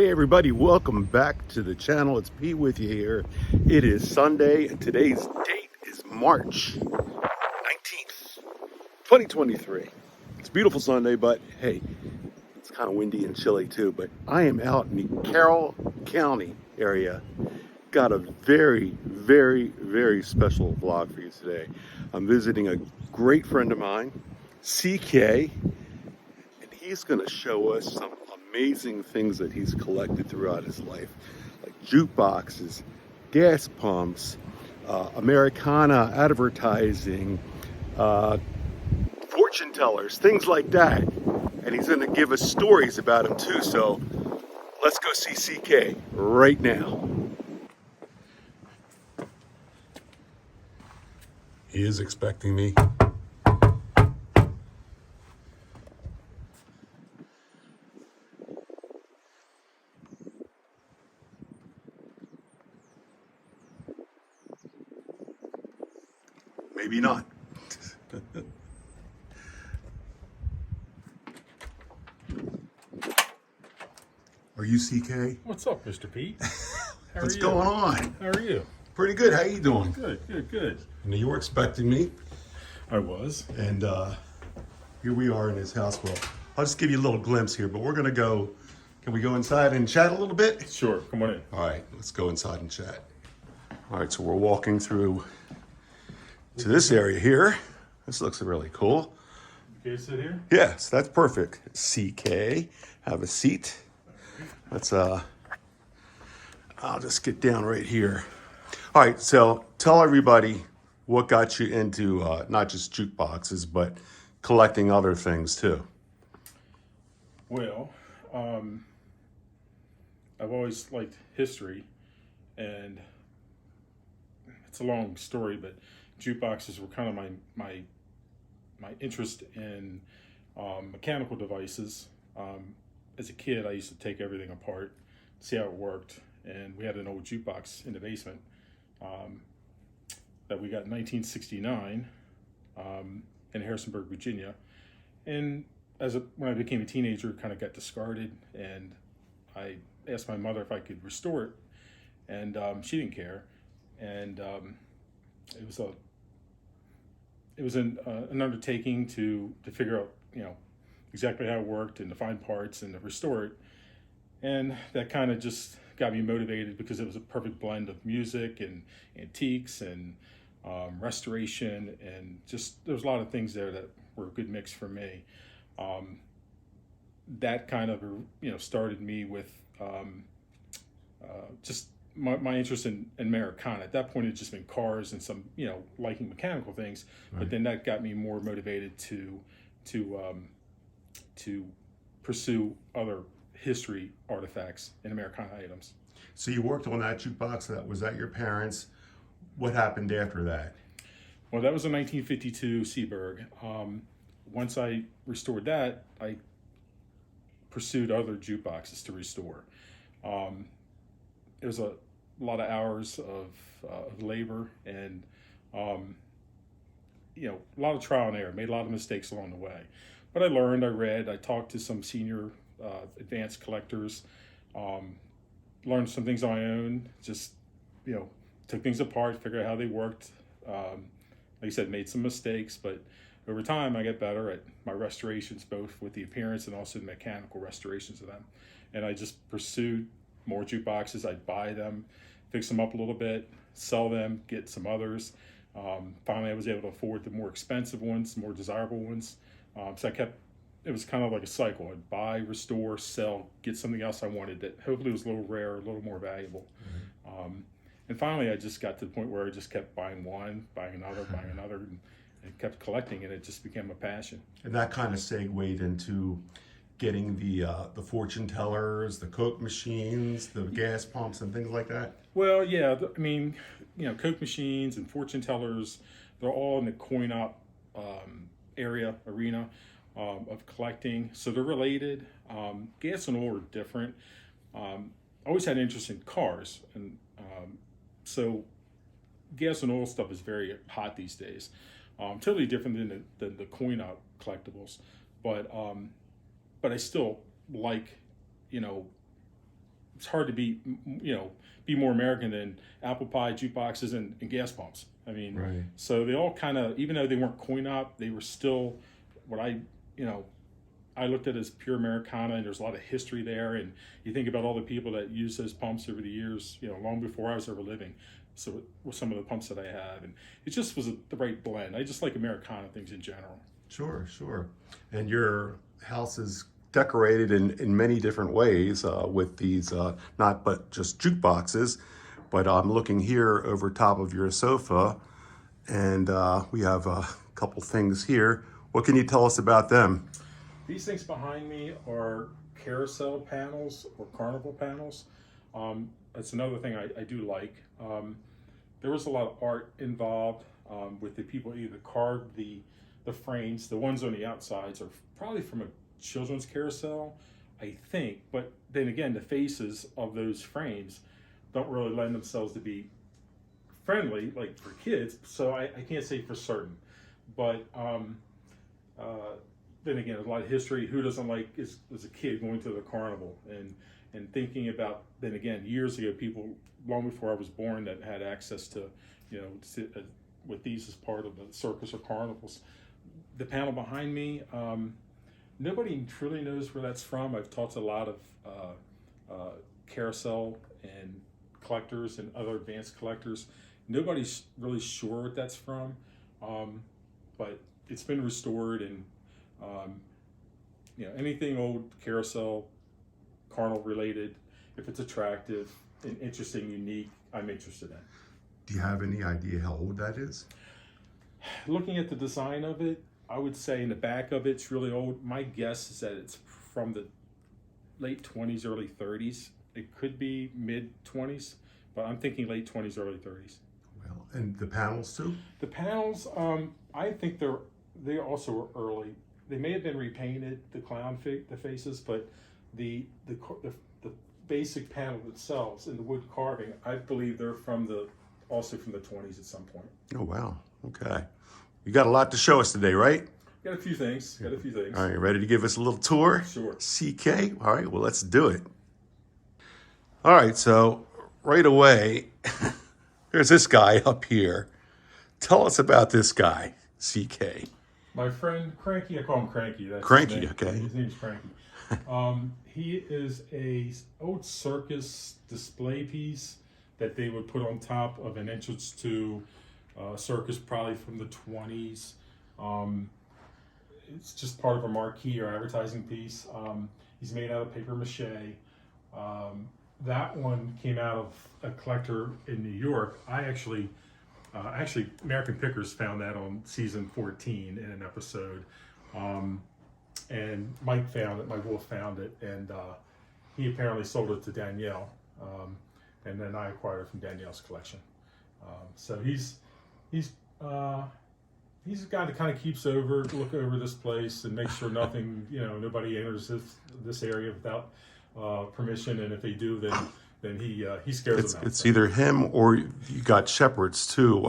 Hey everybody, welcome back to the channel. It's Pete with you here. It is Sunday and today's date is March 19th, 2023. It's a beautiful Sunday, but hey, it's kind of windy and chilly too. But I am out in the Carroll County area. Got a very special vlog for you today. I'm visiting a great friend of mine, CK, and he's going to show us some amazing things that he's collected throughout his life, like jukeboxes, gas pumps, Americana advertising, fortune tellers, things like that. And he's going to give us stories about them too. So let's go see CK right now. He is expecting me. Maybe not. Are you CK? What's up, Mr. Pete? What's going on? How are you? Pretty good. How you doing? Good. And you were expecting me, I was. and here we are in his house. Well, I'll just give you a little glimpse here, but we're gonna go. Can we go inside and chat a little bit? Sure, come on in. All right, let's go inside and chat. All right, so we're walking through to this area here. This looks really cool. Okay, sit here. Yes, that's perfect. CK, have a seat. Let's I'll just get down right here. All right, so tell everybody what got you into not just jukeboxes, but collecting other things too. Well, I've always liked history, and it's a long story, but jukeboxes were kind of my interest in mechanical devices. As a kid, I used to take everything apart, see how it worked, and we had an old jukebox in the basement that we got in 1969 in Harrisonburg, Virginia. And when I became a teenager, kind of got discarded, and I asked my mother if I could restore it, and she didn't care. And it was an undertaking to figure out, exactly how it worked and to find parts and to restore it. And that kind of just got me motivated because it was a perfect blend of music and antiques and restoration, and just there was a lot of things there that were a good mix for me. That kind of started me with just my interest in Americana. At that point, it had just been cars and some liking mechanical things. Right. But then that got me more motivated to pursue other history artifacts and Americana items. So you worked on that jukebox. That was at your parents'. What happened after that? Well, that was a 1952 Seaburg. Once I restored that, I pursued other jukeboxes to restore. It was a lot of hours of labor and a lot of trial and error. Made a lot of mistakes along the way, but I learned, I read, I talked to some senior advanced collectors, learned some things on my own, just took things apart, figured out how they worked. Like I said, made some mistakes, but over time I got better at my restorations, both with the appearance and also the mechanical restorations of them. And I just pursued more jukeboxes. I'd buy them, fix them up a little bit, sell them, get some others. Finally, I was able to afford the more expensive ones, more desirable ones. So it was kind of like a cycle. I'd buy, restore, sell, get something else I wanted that hopefully was a little rare, a little more valuable. Mm-hmm. And finally, I just got to the point where I just kept buying one, buying another, and kept collecting, and it just became a passion. And that kind of segued into getting the fortune tellers, the Coke machines, the gas pumps, and things like that? Well, yeah. I mean, Coke machines and fortune tellers, they're all in the coin-op arena of collecting. So they're related. Gas and oil are different. I always had interest in cars, and so gas and oil stuff is very hot these days. Totally different than the coin-op collectibles, but I still like, it's hard to be be more American than apple pie, jukeboxes, and gas pumps. I mean, Right. so they all kind of, even though they weren't coin op, they were still what I looked at as pure Americana, and there's a lot of history there. And you think about all the people that used those pumps over the years, long before I was ever living. So with some of the pumps that I have, and it just was the right blend. I just like Americana things in general. Sure, sure. And your house is decorated in many different ways with these, not but just jukeboxes, but I'm looking here over top of your sofa, and we have a couple things here. What can you tell us about them? These things behind me are carousel panels or carnival panels. That's another thing I do like. There was a lot of art involved with the people either carved the frames. The ones on the outsides are probably from a children's carousel, I think. But then again, the faces of those frames don't really lend themselves to be friendly, like for kids. So I can't say for certain. But then again, there's a lot of history. Who doesn't like as a kid going to the carnival and thinking about, then again, years ago, people long before I was born that had access to, sit with these as part of the circus or carnivals. The panel behind me, nobody truly knows where that's from. I've talked to a lot of carousel and collectors and other advanced collectors. Nobody's really sure what that's from, but it's been restored, and anything old carousel, carnival related, if it's attractive and interesting, unique, I'm interested in. Do you have any idea how old that is? Looking at the design of it, I would say in the back of it's really old. My guess is that it's from the late 20s, early 30s. It could be mid 20s, but I'm thinking late 20s, early 30s. Well, and the panels too? The panels, I think they also are early. They may have been repainted, the faces, but the basic panel themselves and the wood carving, I believe they're also from the 20s at some point. Oh, wow. Okay. You got a lot to show us today, right? Got a few things. All right, ready to give us a little tour? Sure. CK? All right, well, let's do it. All right, so right away, there's this guy up here. Tell us about this guy, CK. My friend Cranky, I call him Cranky. That's Cranky, his name. okay. His name's Cranky. He is a old circus display piece that they would put on top of an entrance to a circus, probably from the 20s. It's just part of a marquee or advertising piece. He's made out of paper mache. That one came out of a collector in New York. Actually, American Pickers found that on season 14 in an episode. And Mike Wolf found it, and he apparently sold it to Danielle. And then I acquired it from Danielle's collection. So he's a guy that kind of look over this place and make sure nobody enters this area without permission. And if they do, then he scares them out. It's either him or you got shepherds too.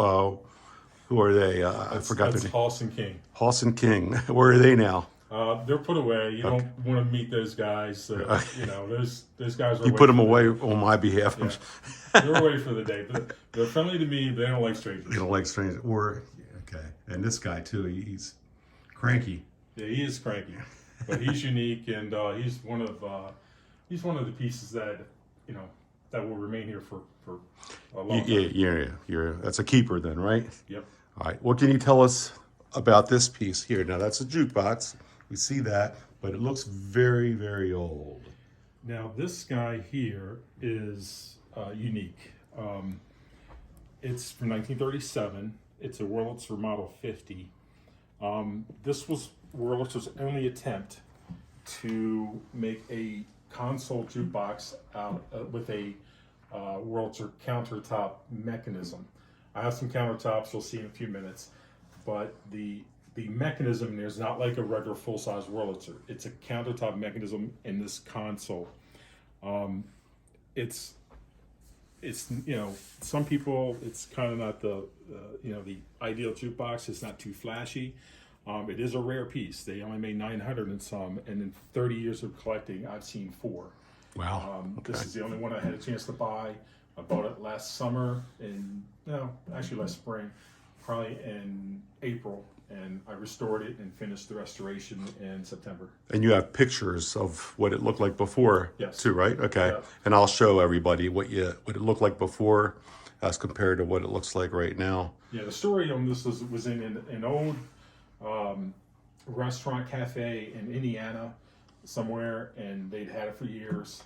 Who are they? I forgot their name. Hoss and King. Hoss and King. Where are they now? They're put away. You don't want to meet those guys. Those guys are. You put them away on my behalf. Yeah. They're away for the day. But they're friendly to me, but they don't like strangers. They don't like strangers. Okay. And this guy too. He's cranky. Yeah, he is cranky, but he's unique, and he's one of the pieces that that will remain here for a long time. Yeah. That's a keeper then, right? Yep. All right. What can you tell us about this piece here? Now that's a jukebox. We see that, but it looks very, very old. Now this guy here is unique. It's from 1937. It's a Wurlitzer Model 50. This was Wurlitzer's only attempt to make a console jukebox out with a Wurlitzer countertop mechanism. I have some countertops you'll see in a few minutes, but the mechanism in there is not like a regular full-size Wurlitzer. It's a countertop mechanism in this console. It's some people, it's kind of not the ideal jukebox. It's not too flashy. It is a rare piece. They only made 900 and some, and in 30 years of collecting, I've seen 4. Wow. This Okay. is the only one I had a chance to buy. I bought it last summer actually last spring, probably in April, and I restored it and finished the restoration in September. And you have pictures of what it looked like before, Yes. too, right? Okay. Yeah. And I'll show everybody what it looked like before as compared to what it looks like right now. Yeah, the story on this was in an old restaurant cafe in Indiana somewhere, and they'd had it for years.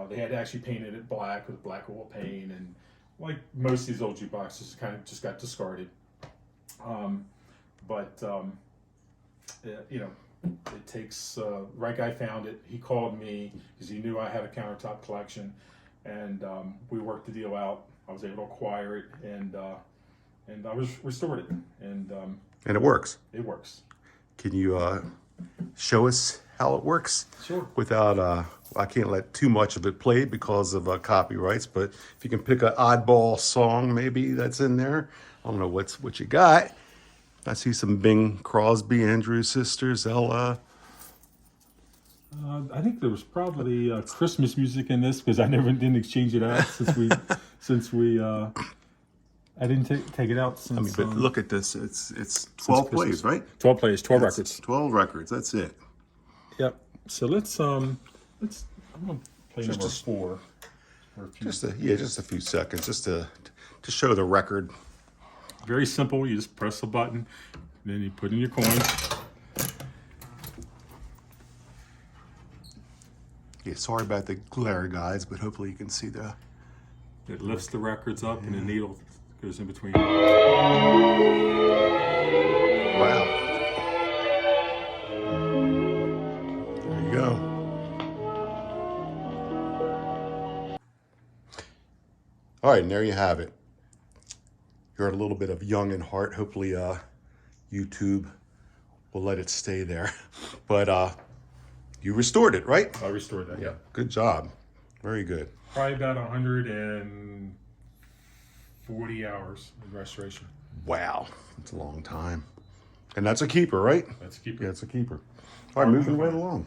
They had actually painted it black with black oil paint, and like most of these old jukeboxes, kind of just got discarded. But it takes. Right guy found it. He called me because he knew I had a countertop collection, and we worked the deal out. I was able to acquire it, and I was restored it, and And it works. it works. Can you show us how it works? Sure. Without, I can't let too much of it play because of copyrights, but if you can pick an oddball song maybe that's in there. I don't know what you got. I see some Bing Crosby, Andrews Sisters, Ella. I think there was probably Christmas music in this because I never didn't exchange it out since we I didn't take it out since. I mean, but look at this. It's 12 plays, right? 12 plays, 12 That's records. 12 records. That's it. Yep. So let's I'm gonna play number just- 4 for a few. Just a few seconds, just to show the record. Very simple. You just press a button, then you put in your coins. Yeah, sorry about the glare, guys, but hopefully you can see the. It lifts the records up, and the needle goes in between. Wow. There you go. All right, and there you have it. You're a little bit of young in heart. Hopefully, YouTube will let it stay there. But you restored it, right? I restored that. Yeah. Good job. Very good. Probably about 140 hours of restoration. Wow, that's a long time. And that's a keeper, right? That's a keeper. Yeah, it's a keeper. All right, moving right along.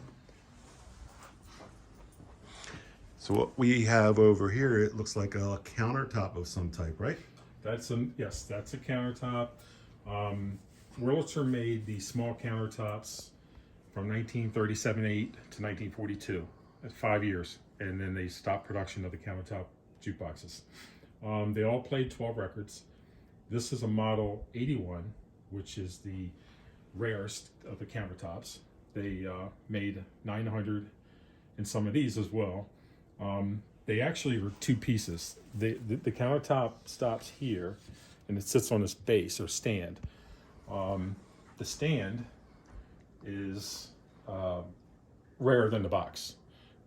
So what we have over here, it looks like a countertop of some type, right? That's a countertop. Wurlitzer made the small countertops from 1937-8 to 1942. That's 5 years, and then they stopped production of the countertop jukeboxes. They all played 12 records. This is a model 81, which is the rarest of the countertops. They made 900 in some of these as well. They actually are two pieces. The countertop stops here, and it sits on this base or stand. The stand is rarer than the box.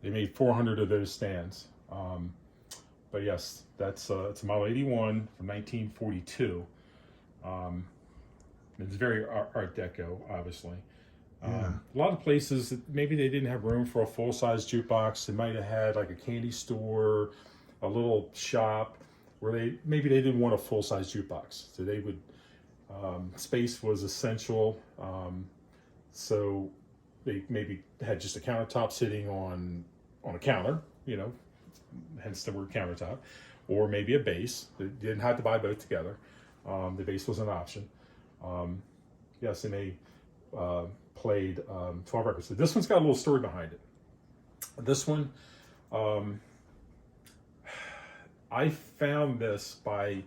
They made 400 of those stands. But yes, it's a Model 81 from 1942. It's very Art Deco, obviously. A lot of places, maybe they didn't have room for a full-size jukebox. They might have had like a candy store, a little shop, where they didn't want a full-size jukebox. So they would, space was essential. So they maybe had just a countertop sitting on a counter, hence the word countertop, or maybe a bass. They didn't have to buy both together. The bass was an option. Yes, and they played 12 records. So this one's got a little story behind it. This one, I found this by,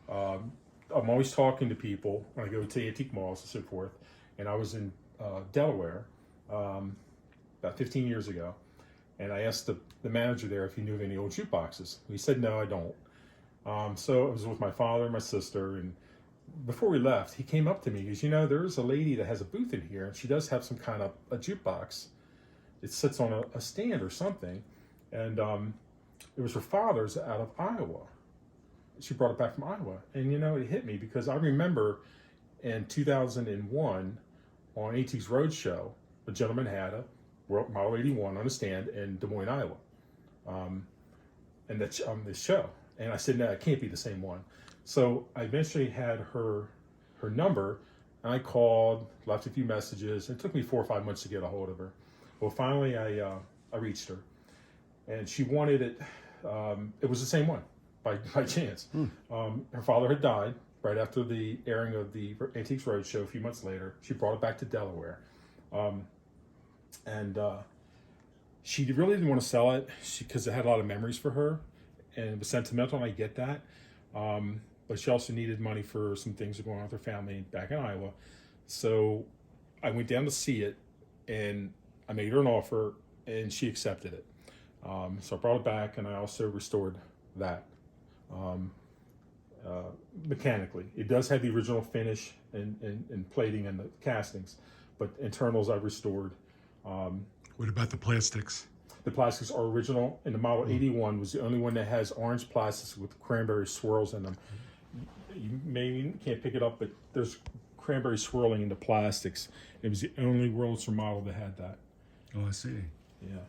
I'm always talking to people when I go to antique malls and so forth, and I was in Delaware about 15 years ago, and I asked the manager there if he knew of any old jukeboxes. He said, no, I don't. So I was with my father and my sister, and before we left, he came up to me. He goes, there's a lady that has a booth in here, and she does have some kind of a jukebox. It sits on a stand or something, and it was her father's out of Iowa. She brought it back from Iowa, and it hit me because I remember in 2001 on AT's Roadshow, a gentleman had a Model 81 on a stand in Des Moines, Iowa, and that's on this show. And I said, no, it can't be the same one. So I eventually had her number, and I called, left a few messages. It took me 4 or 5 months to get a hold of her. Well, finally I reached her, and she wanted it. It was the same one by chance. Her father had died right after the airing of the Antiques Roadshow. A few months later, she brought it back to Delaware, and she really didn't want to sell it because it had a lot of memories for her, and it was sentimental, and I get that. But she also needed money for some things going on with her family back in Iowa. So I went down to see it, and I made her an offer, and she accepted it. So I brought it back, and I also restored that mechanically. It does have the original finish and plating and the castings, but internals I've restored. What about the plastics? The plastics are original, and the Model 81 was the only one that has orange plastics with cranberry swirls in them. You maybe can't pick it up, but there's cranberry swirling in the plastics. It was the only Wurlitzer model that had that. Oh, I see. Yeah.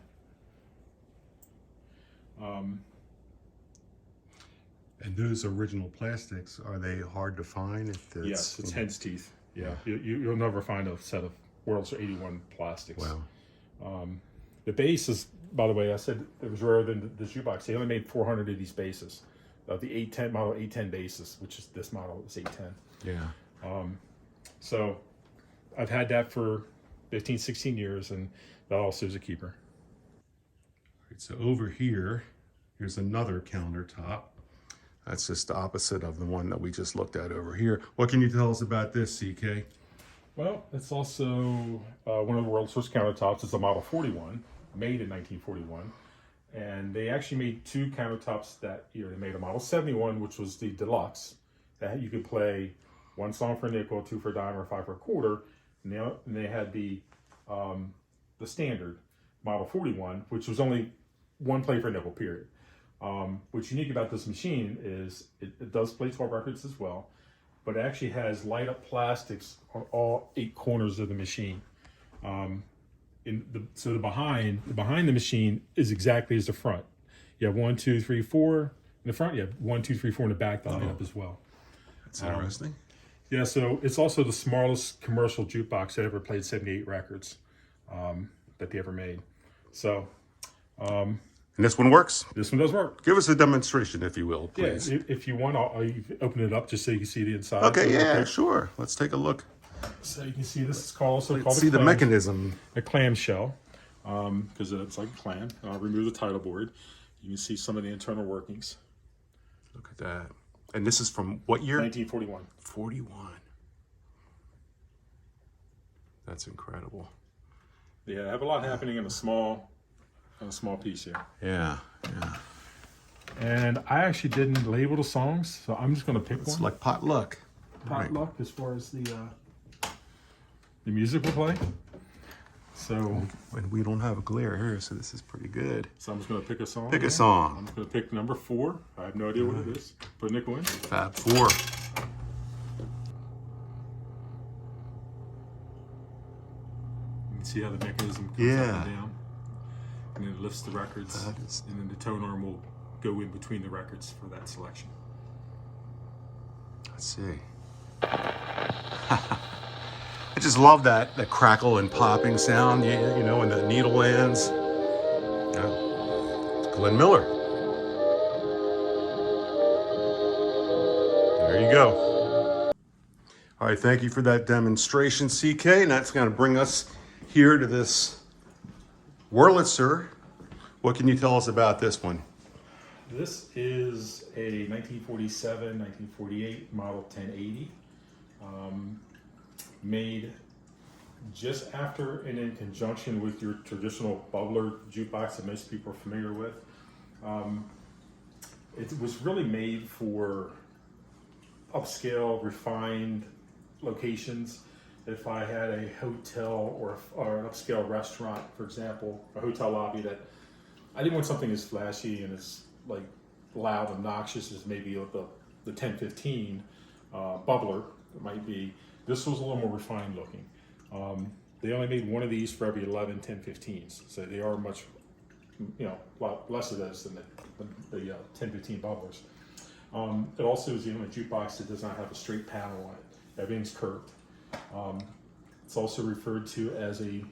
And those original plastics, are they hard to find? If it's, Yes, it's hen's teeth. Yeah, you'll never find a set of Wurlitzer 81 plastics. Wow. The base is, by the way, I said it was rarer than the jukebox. They only made 400 of these bases. The 810 model 810 bases, which is this model is 810. Yeah. So I've had that for 15, 16 years, and that also is a keeper. All right, so over here, here's another countertop. That's just the opposite of the one that we just looked at over here. What can you tell us about this, CK? Well, it's also one of the world's first countertops. It's a Model 41, made in 1941. And they actually made two countertops that year. They made a Model 71, which was the deluxe, that you could play one song for a nickel, two for a dime, or five for a quarter. And they had the standard Model 41, which was only one play for a nickel, period. What's unique about this machine is it does play 12 records as well, but it actually has light up plastics on all 8 corners of the machine. So the behind the machine is exactly as the front. You have 1, 2, 3, 4 in the front. You have 1, 2, 3, 4 in the back that light up as well. That's interesting. Yeah, so it's also the smallest commercial jukebox that ever played 78 records that they ever made. So. And this one works? This one does work. Give us a demonstration, if you will, please. Yeah, if you want, I'll open it up just so you can see the inside. Okay, yeah, sure. Let's take a look. So you can see this is called See the mechanism. A clamshell, because it's like a clam. And I'll remove the title board. You can see some of the internal workings. Look at that. And this is from what year? 1941. 41. That's incredible. Yeah, I have a lot happening in a small piece here. Yeah, yeah. And I actually didn't label the songs, so I'm just going to pick one. It's like potluck. Potluck as far as the music will play. So, and we don't have a glare here, so this is pretty good. So I'm just going to pick a song. Pick a song. I'm just going to pick number 4. I have no idea what it is. Put a nickel in. Fab 4. You can see how the mechanism comes up and down. And then it lifts the records. And then the tone arm will go in between the records for that selection. Let's see. I just love that crackle and popping sound, you know, when the needle lands. Yeah. It's Glenn Miller. There you go. All right, thank you for that demonstration, CK. And that's going to bring us here to this Wurlitzer. What can you tell us about this one? This is a 1947, 1948 Model 1080. Made just after and in conjunction with your traditional bubbler jukebox that most people are familiar with. It was really made for upscale, refined locations. If I had a hotel or an upscale restaurant, for example, a hotel lobby that I didn't want something as flashy and as like loud and obnoxious as maybe the 1015 bubbler it might be. This was a little more refined looking. They only made one of these for every 11 1015s, so they are much, a lot less of those than the 1015 bubblers. It also is the only jukebox that does not have a straight panel on it. Everything's curved. It's also referred to as the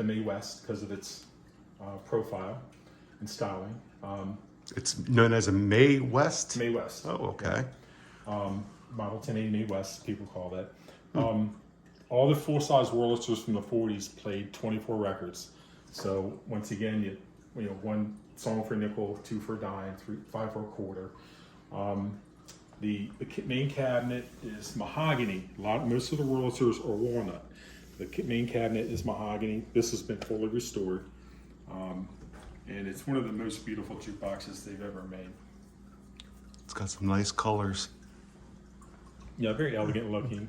Mae West because of its profile. and styling. It's known as a Mae West? Mae West. Oh, okay. Model 1080 Mae West, people call that. All the full-size Wurlitzers from the 40s played 24 records. So once again, you know, one song for a nickel, two for a dime, five for a quarter. The main cabinet is mahogany. Most of the Wurlitzers are walnut. The main cabinet is mahogany. This has been fully restored. And it's one of the most beautiful jukeboxes they've ever made. It's got some nice colors. Yeah, very elegant looking.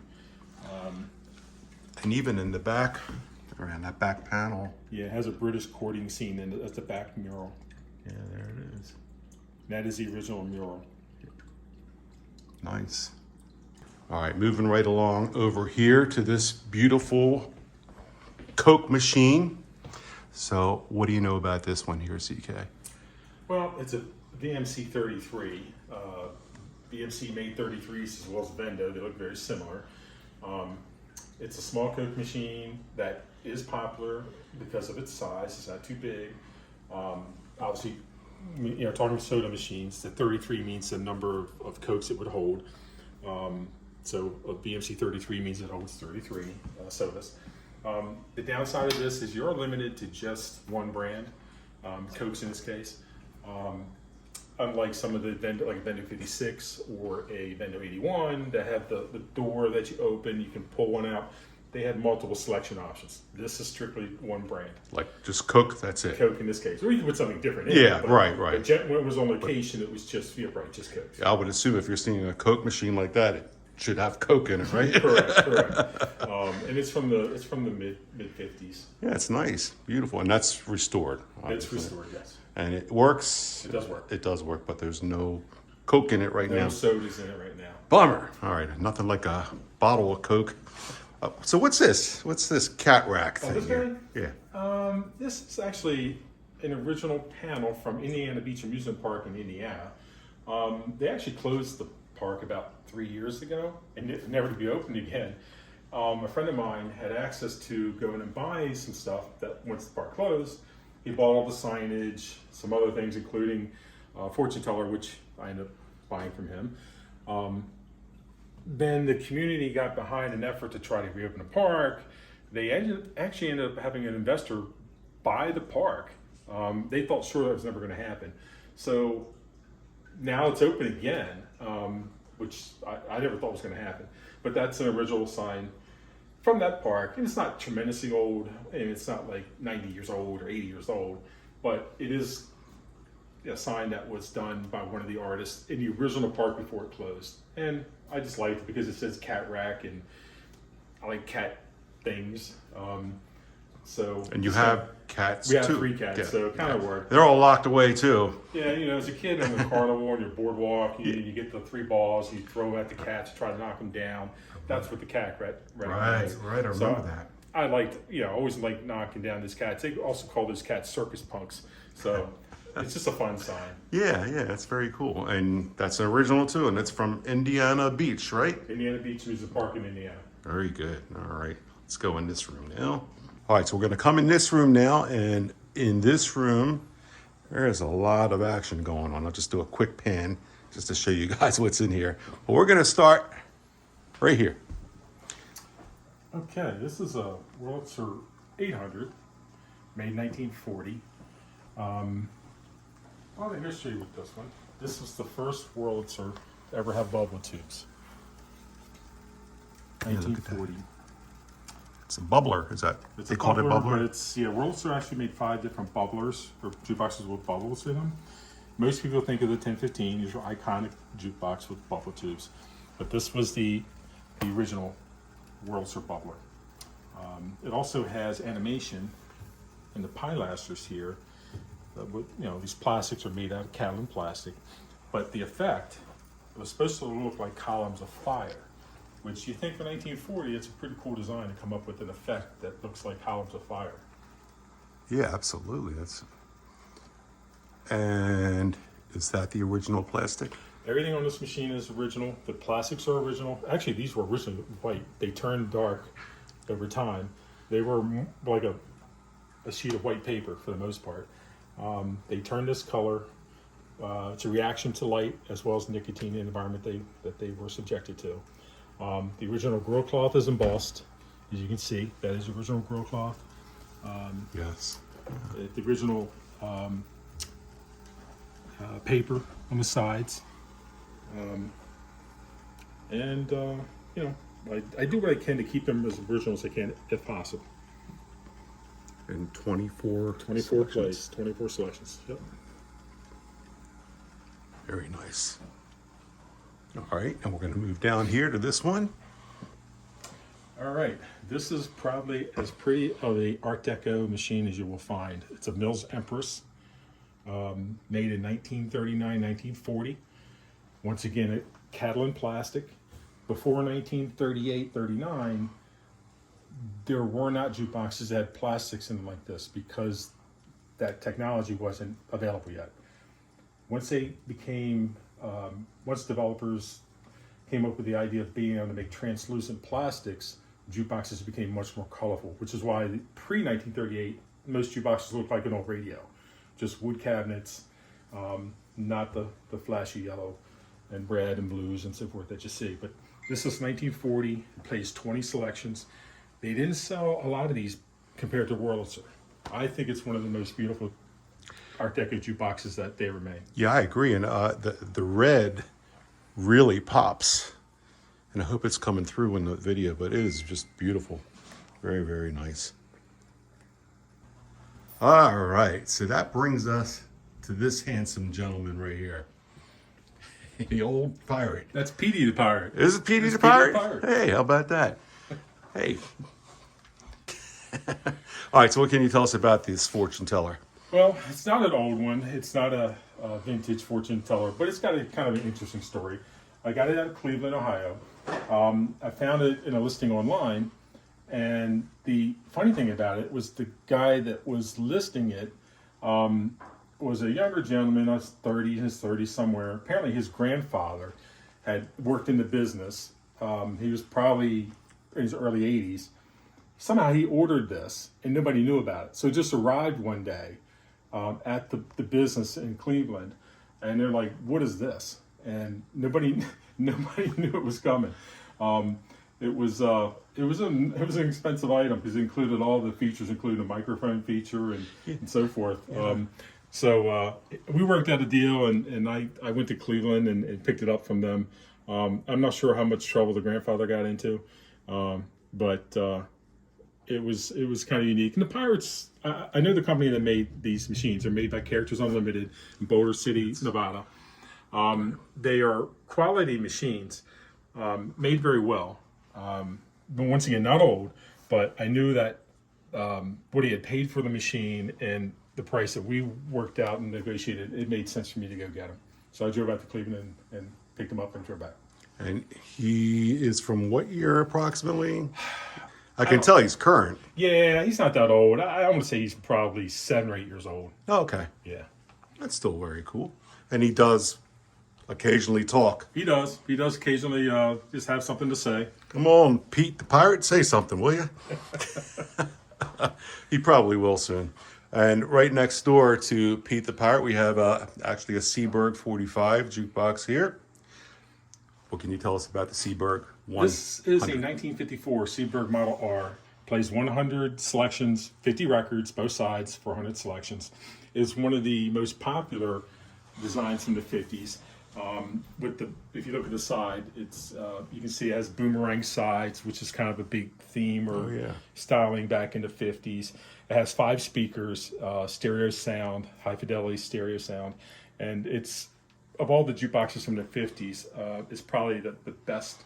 And even in the back, around that back panel. Yeah, it has a British courting scene in the back mural. Yeah, there it is. That is the original mural. Nice. All right, moving right along over here to this beautiful Coke machine. So what do you know about this one here, CK? Well, it's a VMC 33. VMC made 33s as well as Vendo. They look very similar. It's a small Coke machine that is popular because of its size. It's not too big. Obviously, you know, talking soda machines, the 33 means the number of Cokes it would hold. So a VMC 33 means it holds 33 sodas. The downside of this is you're limited to just one brand, Cokes in this case. Unlike some of the Vendo, like Vendo 56 or a Vendo 81 that have the door that you open, you can pull one out. They had multiple selection options. This is strictly one brand. Like just Coke, that's it. Coke in this case. Or you can put something different in Yeah, it. right. When it was on location, it was just, yeah, right, just Coke. I would assume if you're seeing a Coke machine like that, it should have Coke in it, right? Correct. And it's from the mid 50s. Yeah, it's nice, beautiful, and that's restored. It's restored, yes. And it works. It does work. It does work, but there's no Coke in it right now. No sodas in it right now. Bummer. All right, nothing like a bottle of Coke. So what's this? What's this cat rack thing This here? guy? Yeah. This is actually an original panel from Indiana Beach Amusement Park in Indiana. They actually closed the park about 3 years ago and never to be opened again. A friend of mine had access to go in and buy some stuff that once the park closed, he bought all the signage, some other things, including fortune teller, which I ended up buying from him. Then the community got behind an effort to try to reopen the park. They actually ended up having an investor buy the park. They thought sure that was never going to happen. So now it's open again, which I never thought was going to happen. But that's an original sign from that park. And it's not tremendously old, and it's not like 90 years old or 80 years old, but it is a sign that was done by one of the artists in the original park before it closed. And I just liked it because it says cat rack, and I like cat things. And you have cats too? We have 3 cats, yeah. so it kind of worked. They're all locked away too. Yeah, you know, as a kid on the carnival on your boardwalk, you get the 3 balls, you throw at the cats, try to knock them down. That's what the cat rack is. Right, I remember that. I liked, I always liked knocking down these cats. They also call those cats circus punks. So it's just a fun sign. Yeah, that's very cool. And that's an original too, and it's from Indiana Beach, right? Indiana Beach Amusement Park in Indiana. Very good. All right, let's go in this room now. All right, so we're gonna come in this room now, and in this room, there's a lot of action going on. I'll just do a quick pan just to show you guys what's in here. But we're gonna start right here. Okay, this is a Wurlitzer 800, made 1940. Well, the history with this one. This was the first Wurlitzer to ever have bubble tubes. Yeah, look at that. 1940. It's a bubbler. Is that It's they a called it bubbler, bubbler? but it's, Wurlitzer actually made 5 different bubblers, or jukeboxes with bubbles in them. Most people think of the 1015, these are iconic jukebox with bubble tubes. But this was the original Wurlitzer bubbler. It also has animation in the pilasters here. These plastics are made out of Catalan plastic, but the effect was supposed to look like columns of fire, which you think for 1940, it's a pretty cool design to come up with an effect that looks like columns of fire. Yeah, absolutely. And is that the original plastic? Everything on this machine is original. The plastics are original. Actually, these were originally white. They turned dark over time. They were like a sheet of white paper for the most part. They turn this color. It's a reaction to light as well as nicotine and environment that they were subjected to. The original grill cloth is embossed, as you can see. That is the original grill cloth. Yes. The original paper on the sides. And you know, I do what I can to keep them as original as I can, if possible. And 24 plays, 24 selections. Yep. Very nice. All right, and we're going to move down here to this one. All right, this is probably as pretty of a Art Deco machine as you will find. It's a Mills Empress, made in 1939, 1940. Once again, a Catalan plastic. Before 1938, 39, there were not jukeboxes that had plastics in them like this because that technology wasn't available yet. Once they became, once developers came up with the idea of being able to make translucent plastics, jukeboxes became much more colorful, which is why pre-1938, most jukeboxes looked like an old radio. Just wood cabinets, not the flashy yellow and red and blues and so forth that you see. But this is 1940, it plays 20 selections. They didn't sell a lot of these compared to Wurlitzer. I think it's one of the most beautiful Art Deco jukeboxes that they ever made. Yeah, I agree. And the red really pops. And I hope it's coming through in the video, but it is just beautiful. Very, very nice. All right, so that brings us to this handsome gentleman right here. The old pirate. That's Petey the Pirate. Is it Petey the Petey Pirate? the Pirate. Hey, how about that? Hey. All right, so what can you tell us about this fortune teller? Well, it's not an old one. It's not a vintage fortune teller, but it's got a kind of an interesting story. I got it out of Cleveland, Ohio. I found it in a listing online, and the funny thing about it was the guy that was listing it was a younger gentleman, his 30s somewhere. Apparently his grandfather had worked in the business. He was probably in his early 80s. Somehow he ordered this, and nobody knew about it. So it just arrived one day at the business in Cleveland, and they're like, "What is this?" And nobody knew it was coming. It was an expensive item because it included all the features, including a microphone feature and so forth. Yeah. So we worked out a deal, and I went to Cleveland and picked it up from them. I'm not sure how much trouble the grandfather got into, but it was kind of unique. And the Pirates, I know the company that made these machines. They're made by Characters Unlimited in Boulder City, Nevada. They are quality machines, made very well. But once again, not old, but I knew that what he had paid for the machine and the price that we worked out and negotiated, it made sense for me to go get him. So I drove out to Cleveland and picked him up and drove back. And he is from what year approximately? I can tell he's current. Yeah, he's not that old. I want to say he's probably 7 or 8 years old. Oh, okay. Yeah. That's still very cool. And he does occasionally talk. He does. He does occasionally just have something to say. Come on, Pete the Pirate, say something, will you? He probably will soon. And right next door to Pete the Pirate, we have actually a Seaberg 45 jukebox here. What can you tell us about the Seaberg? This is a 1954 Seaberg Model R. Plays 100 selections, 50 records, both sides, 400 selections. Is one of the most popular designs from the 50s. If you look at the side, it's you can see it has boomerang sides, which is kind of a big theme or styling back in the 50s. It has 5 speakers, stereo sound, high fidelity stereo sound, and it's, of all the jukeboxes from the 50s, it's probably the best,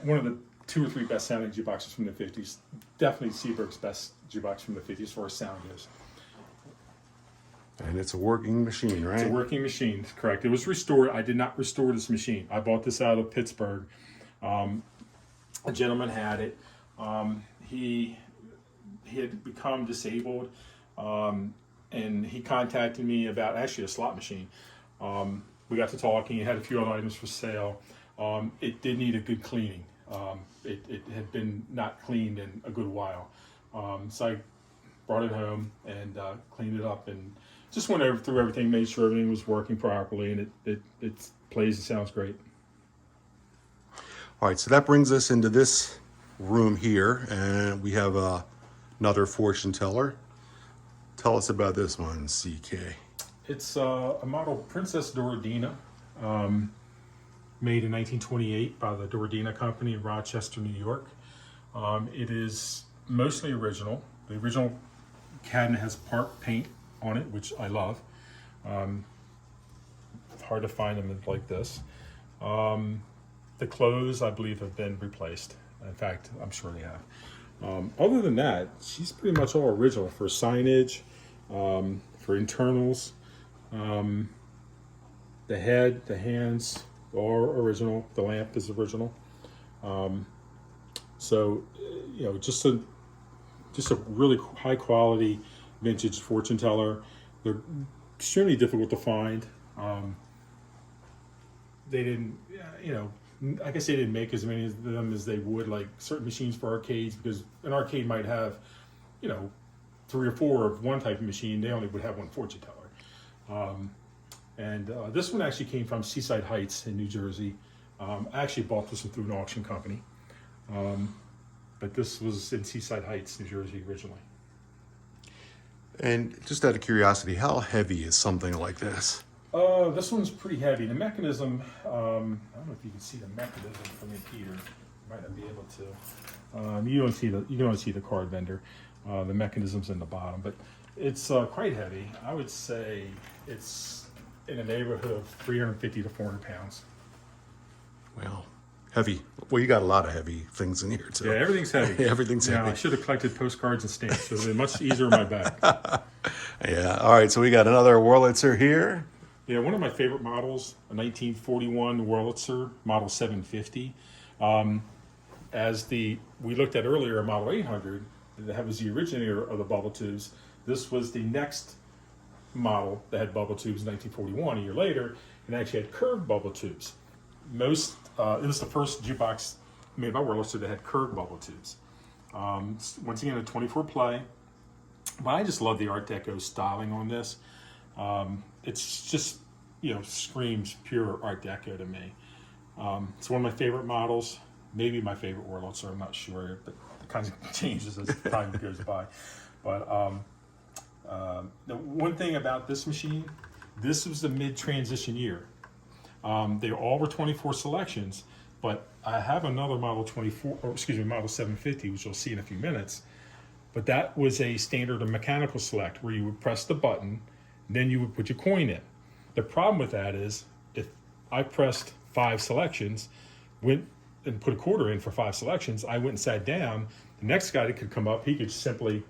one of the 2 or 3 best sounding jukeboxes from the 50s. Definitely Seaberg's best jukebox from the 50s as far as sound goes. And it's a working machine, right? It's a working machine, correct. It was restored. I did not restore this machine. I bought this out of Pittsburgh. A gentleman had it. He had become disabled, and he contacted me about actually a slot machine. We got to talking. He had a few other items for sale. It did need a good cleaning. It had been not cleaned in a good while. So I brought it home and cleaned it up and just went over through everything, made sure everything was working properly, and it plays and sounds great. All right, so that brings us into this room here, and we have another fortune teller. Tell us about this one, CK. It's a model Princess Doradina, made in 1928 by the Doradina Company in Rochester, New York. It is mostly original. The original cabinet has part paint on it, which I love. It's hard to find them like this. The clothes, I believe, have been replaced. In fact, I'm sure they have. Other than that, she's pretty much all original for signage, for internals. The head, the hands are original. The lamp is original. So, just a really high quality vintage fortune teller. They're extremely difficult to find. They didn't, I guess they didn't make as many of them as they would, like certain machines for arcades, because an arcade might have, 3 or 4 of one type of machine. They only would have one fortune teller. This one actually came from Seaside Heights in New Jersey. I actually bought this one through an auction company. But this was in Seaside Heights, New Jersey originally. And just out of curiosity, how heavy is something like this? This one's pretty heavy. The mechanism, I don't know if you can see the mechanism from in here. You might not be able to. You can only see the card vendor. The mechanism's in the bottom, but it's quite heavy. I would say it's in the neighborhood of 350 to 400 pounds. Well, heavy. Well, you got a lot of heavy things in here too. Yeah, everything's heavy. Everything's heavy. I should have collected postcards and stamps. It would have been much easier in my bag. Yeah. All right. So we got another Wurlitzer here. Yeah, one of my favorite models, a 1941 Wurlitzer Model 750. We looked at earlier, a Model 800, that was the originator of the bubble tubes. This was the next model that had bubble tubes in 1941, a year later, and actually had curved bubble tubes. It was the first jukebox made by Wurlitzer that had curved bubble tubes. Once again, a 24 play. But I just love the Art Deco styling on this. It's just, screams pure Art Deco to me. It's one of my favorite models, maybe my favorite Wurlitzer, I'm not sure, but it kind of changes as time goes by. But the one thing about this machine, this was the mid-transition year. They all were 24 selections, but I have another Model 750, which you'll see in a few minutes. But that was a standard of mechanical select where you would press the button, then you would put your coin in. The problem with that is if I pressed 5 selections, went and put a quarter in for 5 selections, I went and sat down. The next guy that could come up, he could simply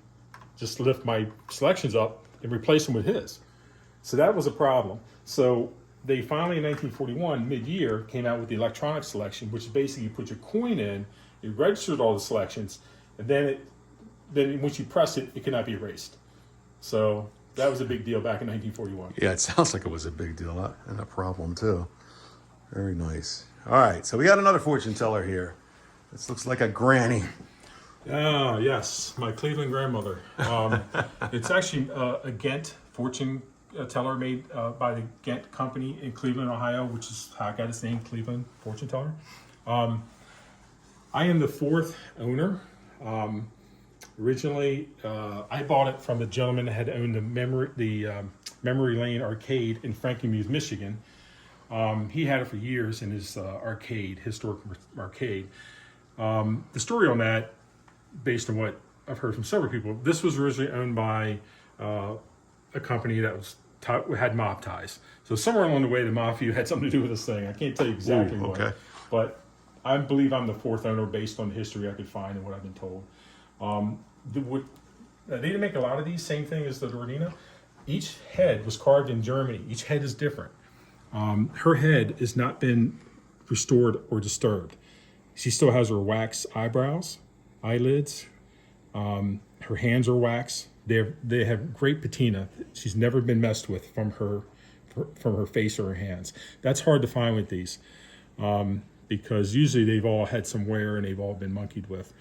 just lift my selections up and replace them with his. So that was a problem. So they finally, in 1941, mid-year, came out with the electronic selection, which is basically you put your coin in, it registered all the selections, and then once you press it, it cannot be erased. So that was a big deal back in 1941. Yeah, it sounds like it was a big deal and a problem too. Very nice. All right, so we got another fortune teller here. This looks like a granny. Ah, yes, my Cleveland grandmother. It's actually a Ghent fortune teller made by the Ghent Company in Cleveland, Ohio, which is how I got its name, Cleveland Fortune Teller. I am the 4th owner. Originally, I bought it from the gentleman that had owned the Memory Lane Arcade in Frankenmuth, Michigan. He had it for years in his historic arcade. The story on that, based on what I've heard from several people, this was originally owned by a company that had mob ties. So somewhere along the way, the mafia had something to do with this thing. I can't tell you exactly what, but I believe I'm the 4th owner based on the history I could find and what I've been told. They didn't make a lot of these, same thing as the Doradina. Each head was carved in Germany. Each head is different. Her head has not been restored or disturbed. She still has her wax eyebrows, eyelids. Her hands are wax. They have great patina. She's never been messed with from her face or her hands. That's hard to find with these because usually they've all had some wear and they've all been monkeyed with.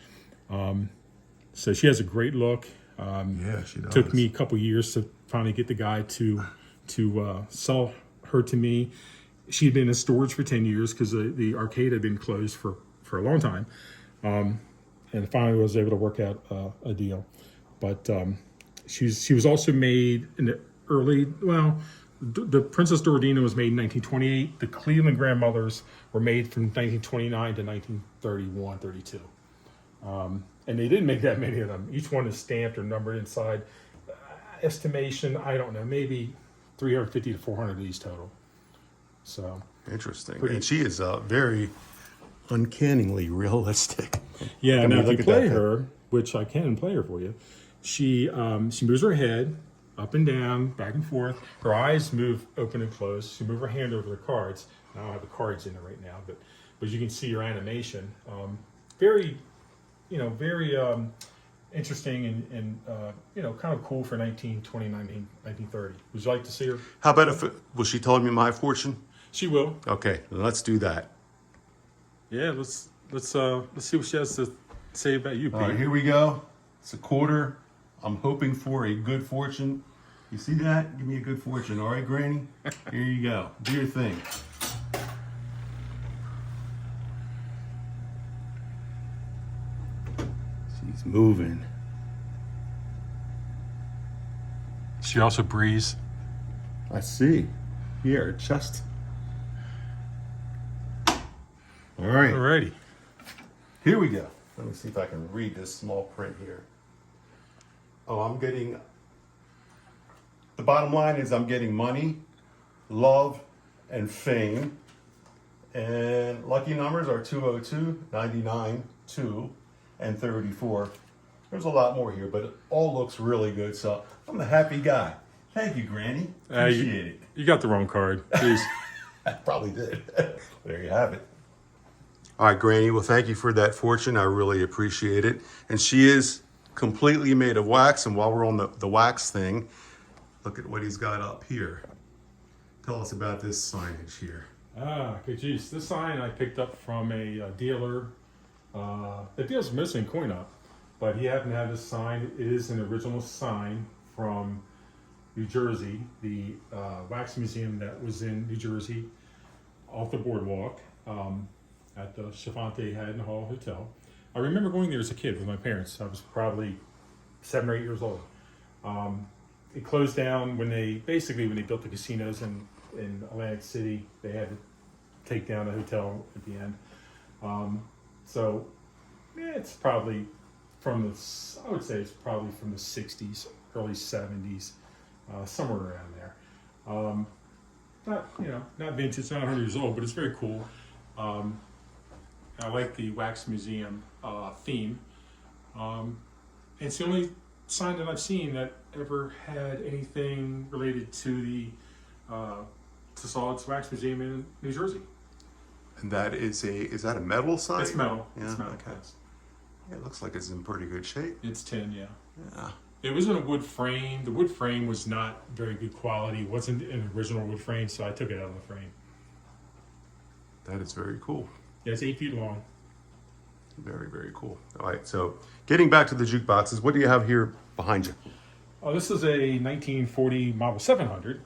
So she has a great look. Yeah, she does. Took me a couple years to finally get the guy to sell her to me. She'd been in storage for 10 years because the arcade had been closed for a long time. And finally was able to work out a deal. But she was also made in the early, the Princess Dordina was made in 1928. The Cleveland Grandmothers were made from 1929 to 1931, 32. And they didn't make that many of them. Each one is stamped or numbered inside. Estimation, I don't know, maybe 350 to 400 of these total. So Interesting. And she is very uncannily realistic. yeah, I mean, now if look you at play that her, which I can play her for you, she moves her head up and down, back and forth. Her eyes move open and close. She moves her hand over the cards. I don't have the cards in it right now, but you can see her animation. Very, very interesting and kind of cool for 1929, 1930. Would you like to see her? How about if will she tell me my fortune? She will. Okay, let's do that. Yeah, let's see what she has to say about you, Pete. All right, here we go. It's a quarter. I'm hoping for a good fortune. You see that? Give me a good fortune. All right, Granny? Here you go. Do your thing. She's moving. She also breathes. I see. Here, chest. All right. Alrighty. Here we go. Let me see if I can read this small print here. Oh, I'm getting, the bottom line is I'm getting money, love, and fame. And lucky numbers are 202, 99, 2, and 34. There's a lot more here, but it all looks really good. So I'm a happy guy. Thank you, Granny. Appreciate it. You got the wrong card. Please. I probably did. There you have it. All right, Granny. Well, thank you for that fortune. I really appreciate it. And she is completely made of wax. And while we're on the wax thing, look at what he's got up here. Tell us about this signage here. Good geez. This sign I picked up from a dealer that deals mostly in coin op, but he happened to have this sign. It is an original sign from New Jersey, the wax museum that was in New Jersey, off the boardwalk. At the Chiffante Haddon Hall Hotel. I remember going there as a kid with my parents. I was probably 7 or 8 years old. It closed down when they built the casinos in Atlantic City. They had to take down the hotel at the end. It's probably I would say it's probably from the 60s, early 70s, somewhere around there. Not vintage, not 100 years old, but it's very cool. I like the wax museum theme. It's the only sign that I've seen that ever had anything related to the Solids Wax Museum in New Jersey. And that is that a metal sign? It's metal. Yeah, It's metal. okay. Yes. Yeah, it looks like it's in pretty good shape. It's tin, yeah. Yeah. It was in a wood frame. The wood frame was not very good quality. It wasn't an original wood frame, so I took it out of the frame. That is very cool. Yeah, it's 8 feet long. Very, very cool. All right, so getting back to the jukeboxes, what do you have here behind you? Oh, this is a 1940 Model 700.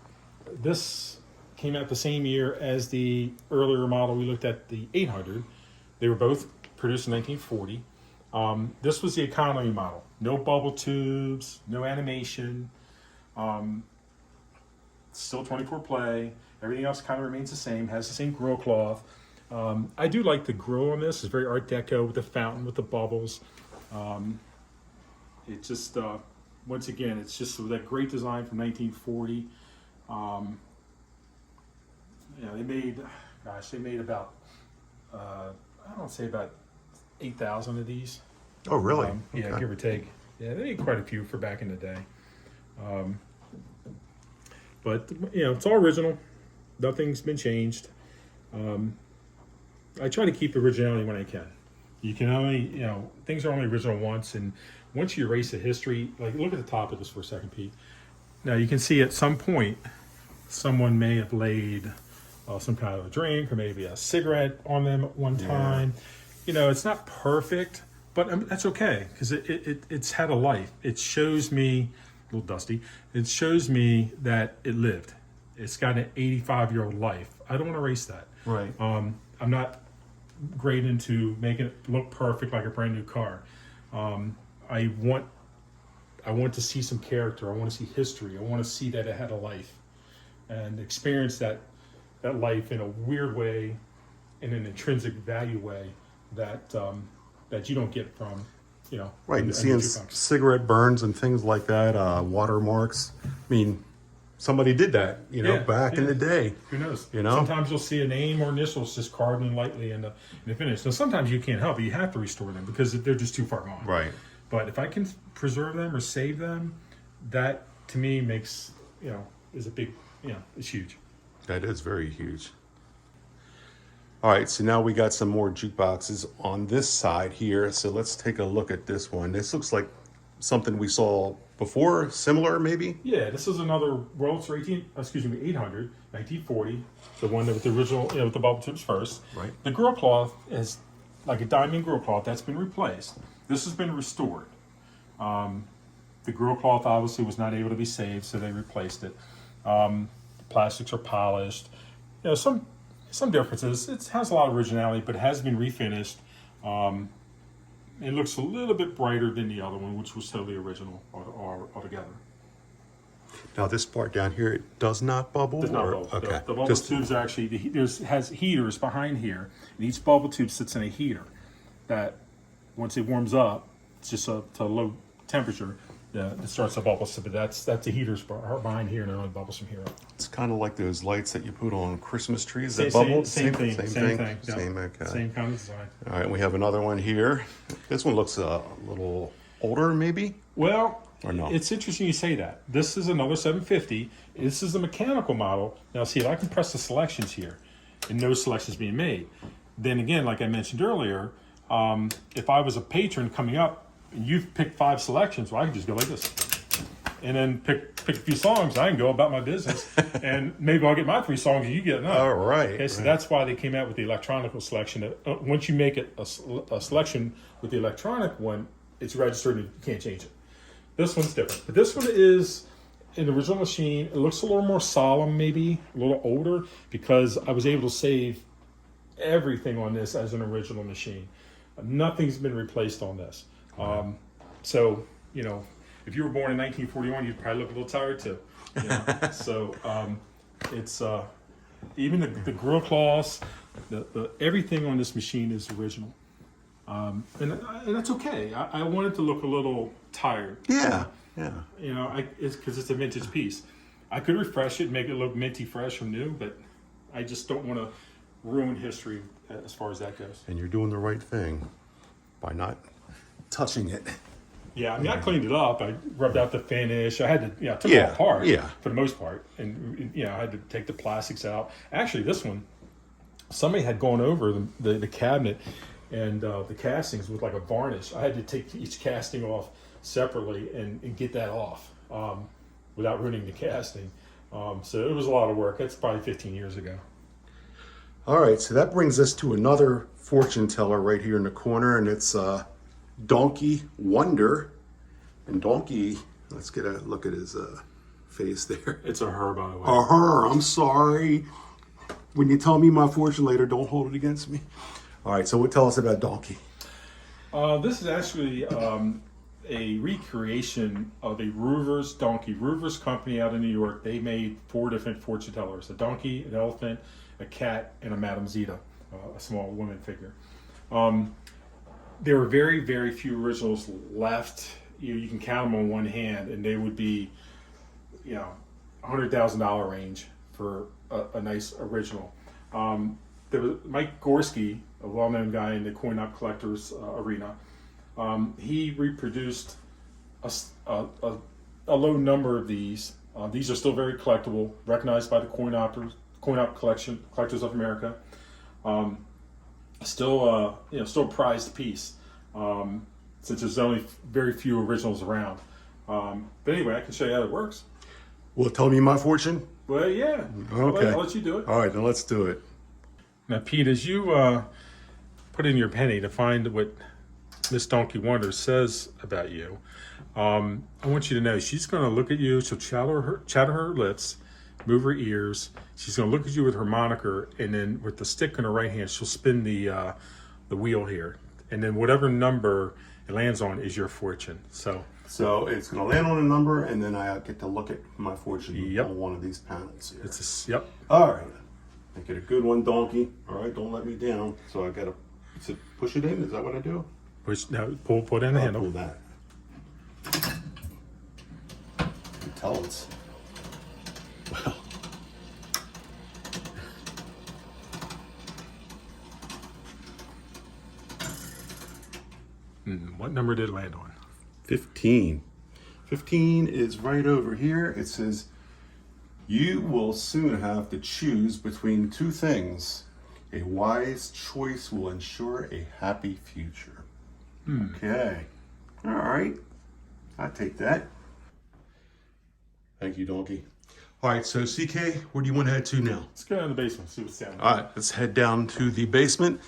This came out the same year as the earlier model we looked at, the 800. They were both produced in 1940. This was the economy model. No bubble tubes, no animation. Still 24 play. Everything else kind of remains the same. Has the same grill cloth. I do like the grill on this. It's very Art Deco with the fountain, with the bubbles. It just, once again, it's just that great design from 1940. They made about, I don't say about 8,000 of these. Oh, really? Yeah, Okay. give or take. Yeah, they made quite a few for back in the day. But it's all original. Nothing's been changed. I try to keep originality when I can. You can only, things are only original once, and once you erase the history, like look at the top of this for a second, Pete. Now you can see at some point, someone may have laid some kind of a drink or maybe a cigarette on them at one time. It's not perfect, but that's okay because it's had a life. It shows me, a little dusty, it shows me that it lived. It's got an 85-year-old life. I don't want to erase that. Right. I'm not great into making it look perfect like a brand new car. I want to see some character. I want to see history. I want to see that it had a life and experience that life in a weird way, in an intrinsic value way that you don't get from, Right, and seeing cigarette burns and things like that, watermarks. I mean, somebody did that, back in the day. Who knows? Sometimes you'll see a name or initials just carved in lightly in the finish. So sometimes you can't help it. You have to restore them because they're just too far gone. Right. But if I can preserve them or save them, that to me makes, is a big, it's huge. That is very huge. All right, so now we got some more jukeboxes on this side here. So let's take a look at this one. This looks like something we saw before, similar maybe? Yeah, this is another Wurlitzer 800, 1940. The one with the original, with the bubble tips first. Right. The grill cloth is like a diamond grill cloth that's been replaced. This has been restored. The grill cloth obviously was not able to be saved, so they replaced it. The plastics are polished. Some differences. It has a lot of originality, but it has been refinished. It looks a little bit brighter than the other one, which was totally original altogether. Now this part down here, it does not bubble? Does not bubble. Okay. The bubble tubes actually, has heaters behind here, and each bubble tube sits in a heater that once it warms up, it's just to a low temperature, it starts to bubble. So, but that's the heaters behind here, and it only bubbles from here up. It's kind of like those lights that you put on Christmas trees that Same bubble. thing. Same thing. Yeah. Okay. Same kind of design. All right, we have another one here. This one looks a little older, maybe? Well, or no? It's interesting you say that. This is another 750. This is the mechanical model. Now, see, if I can press the selections here, and no selections being made, then again, like I mentioned earlier, if I was a patron coming up, and you've picked 5 selections, well, I can just go like this. And then pick a few songs. I can go about my business, and maybe I'll get my 3 songs, and you get none. All right. Okay, so that's why they came out with the electronic selection. Once you make it a selection with the electronic one, it's registered and you can't change it. This one's different, but this one is an original machine. It looks a little more solemn, maybe a little older, because I was able to save everything on this as an original machine. Nothing's been replaced on this. So, if you were born in 1941, you'd probably look a little tired too. So it's even the grill cloths, the everything on this machine is original, and that's okay. I want it to look a little tired. Yeah. It's because it's a vintage piece. I could refresh it, make it look minty fresh or new, but I just don't want to ruin history as far as that goes. And you're doing the right thing by not touching it. Yeah, I cleaned it up. I rubbed out the finish. I had to, took it all apart for the most part. And, I had to take the plastics out. Actually, this one, somebody had gone over the cabinet and the castings with like a varnish. I had to take each casting off separately and get that off without ruining the casting. So it was a lot of work. That's probably 15 years ago. All right, so that brings us to another fortune teller right here in the corner, and it's Donkey Wonder. And Donkey, let's get a look at his face there. It's a her, by the way. A her, I'm sorry. When you tell me my fortune later, don't hold it against me. All right, so what tell us about Donkey? This is actually a recreation of a Roover's donkey. Roover's company out in New York, they made 4 different fortune tellers: a donkey, an elephant, a cat, and a Madame Zeta, a small woman figure. There were very, very few originals left. You can count them on one hand, and they would be, $100,000 range for a nice original. There was Mike Gorski, a well-known guy in the coin-op collectors arena. He reproduced a low number of these. These are still very collectible, recognized by the coin-op collectors of America. Still a prized piece, since there's only very few originals around. But anyway, I can show you how it works. Will it tell me my fortune? Well, yeah. Okay. I'll let you do it. All right, then let's do it. Now, Pete, as you put in your penny to find what Miss Donkey Wonder says about you. I want you to know she's going to look at you. She'll chatter her lips, move her ears. She's going to look at you with her moniker, and then with the stick in her right hand, she'll spin the wheel here, and then whatever number it lands on is your fortune. So it's going to land on a number, and then I get to look at my fortune Yep. on one of these panels here. Yep. All right. Make it a good one, Donkey. All right, don't let me down. So I got to push it in. Is that what I do? Push now. Pull down the I'll handle. pull that. You can tell it's well. What number did it land on? 15. 15 is right over here. It says, you will soon have to choose between two things. A wise choice will ensure a happy future. Okay. All right. I take that. Thank you, Donkey. All right, so CK, where do you want to head to now? Let's go down to the basement, see what's down there. All right, let's head down to the basement,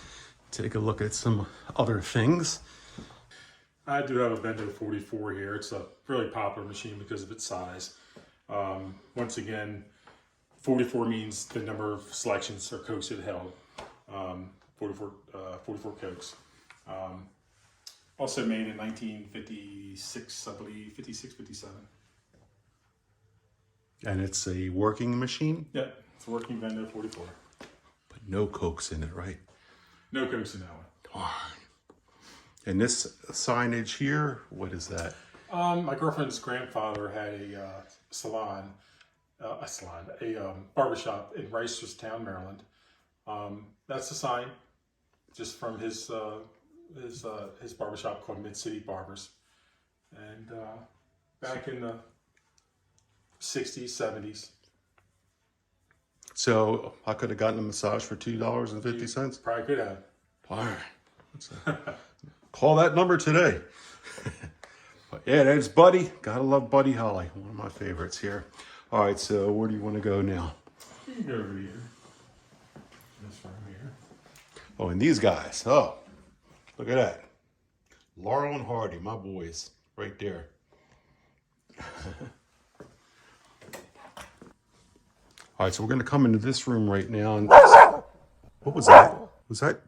take a look at some other things. I do have a Vendo 44 here. It's a really popular machine because of its size. Once again, 44 means the number of selections or Cokes it held. 44 Cokes. Also made in 1956, I believe, 56, 57. And it's a working machine? Yeah, it's a working Vendo 44. But no Cokes in it, right? No Cokes in that one. Darn. And this signage here, what is that? My girlfriend's grandfather had a barbershop in Reisterstown, Maryland. That's the sign, just from his barbershop called Mid-City Barbers. And back in the 60s, 70s. So I could have gotten a massage for $2.50? Probably could have. All right. Call that number today. But yeah, there's Buddy. Gotta love Buddy Holly. One of my favorites here. All right, so where do you want to go now? You can go over here. This room here. Oh, and these guys. Oh, look at that. Laurel and Hardy, my boys, right there. All right, so we're going to come into this room right now. And what was that? Was that?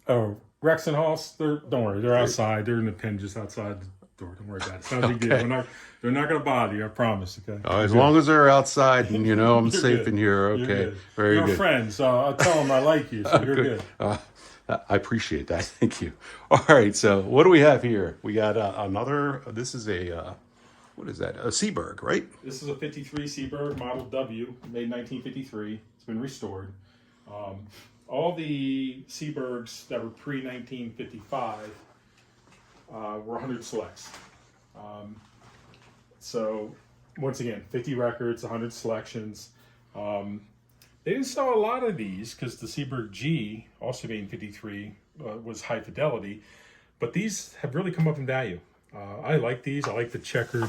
Oh, Rex and Hoss, don't worry, they're outside. They're in the pen just outside the door. Don't worry about it. It's not a big deal. They're not going to bother you, I promise, okay? As long as they're outside and, I'm You're safe good. in here, You're okay. good. Very We're good. friends. I'll tell them I like you, so you're good. I appreciate that. Thank you. All right, so what do we have here? We got another, this is a, what is that? A Seaberg, right? This is a 53 Seaberg Model W, made in 1953. It's been restored. All the Seabergs that were pre-1955 were 100 selects. So, once again, 50 records, 100 selections. They didn't sell a lot of these because the Seaberg G, also made in 53, was high fidelity. But these have really come up in value. I like these. I like the checkered,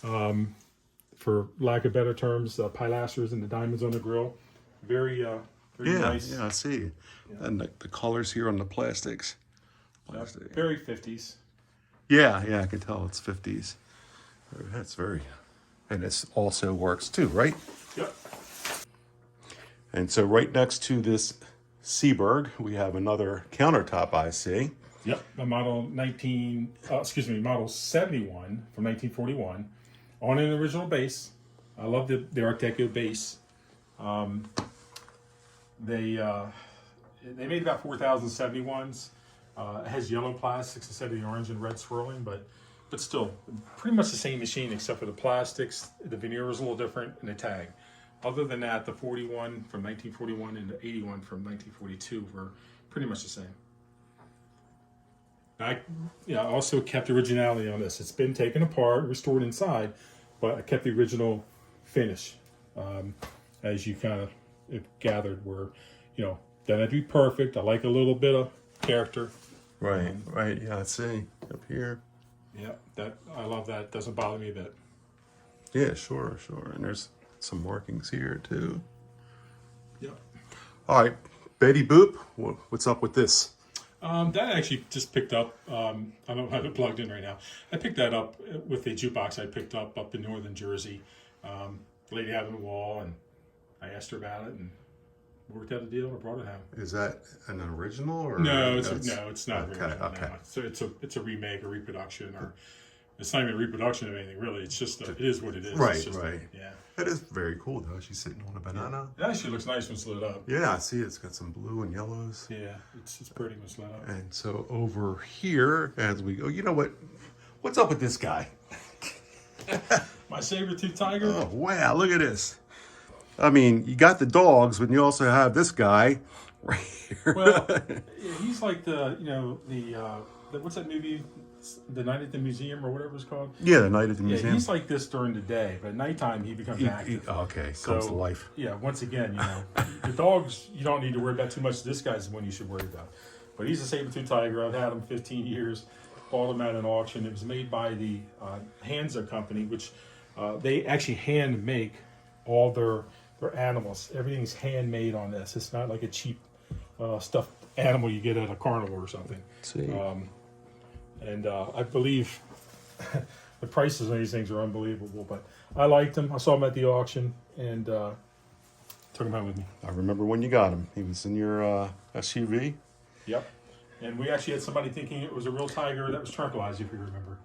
for lack of better terms, pilasters and the diamonds on the grill. Very nice. Yeah, I see. Yeah. And the colors here on the plastics. Very 50s. Yeah, I can tell it's 50s. That's very, and this also works too, right? Yep. And so right next to this Seaberg, we have another countertop I see. Yep, a model model 71 from 1941 on an original base. I love the Art Deco base. They made about 4,071s. It has yellow plastics instead of the orange and red swirling, but still pretty much the same machine except for the plastics. The veneer was a little different and the tag. Other than that, the 41 from 1941 and the 81 from 1942 were pretty much the same. I also kept originality on this. It's been taken apart, restored inside, but I kept the original finish. As you kind of gathered, where, then I'd be perfect. I like a little bit of character. Right. Yeah, I see. Up here. Yeah, I love that. It doesn't bother me a bit. Yeah, sure. And there's some workings here too. Yep. All right, Betty Boop, what's up with this? That I actually just picked up. I don't have it plugged in right now. I picked that up with a jukebox I picked up in northern Jersey. The lady had it on the wall, and I asked her about it, and worked out a deal. And brought it home. Is that an original or no? It's not okay, original. okay. No. So it's a remake, a reproduction, or it's not even a reproduction of anything really. It's just it is what it is. Right, it's just right. Yeah. It is very cool though. She's sitting on a banana. It actually looks nice when it's lit up. Yeah, I see it's got some blue and yellows. Yeah, it's pretty when it's lit up. And so over here, as we go, you know what? What's up with this guy? My saber-tooth tiger. Oh, wow, look at this. I mean, you got the dogs, but you also have this guy right here. Well, he's like the what's that movie? The Night at the Museum or whatever it's called. Yeah, the Night at the Yeah, Museum. he's like this during the day, but at nighttime he becomes active. Okay, So, comes to life. Yeah, once again, the dogs you don't need to worry about too much. This guy's the one you should worry about. But he's a saber-tooth tiger. I've had him 15 years. Bought him at an auction. It was made by the Hansa company, which they actually hand make all their animals. Everything's handmade on this. It's not like a cheap stuffed animal you get at a carnival or something. See. And I believe the prices on these things are unbelievable. But I liked him. I saw him at the auction and took him home with me. I remember when you got him. He was in your SUV. Yep. And we actually had somebody thinking it was a real tiger that was tranquilized, if you remember.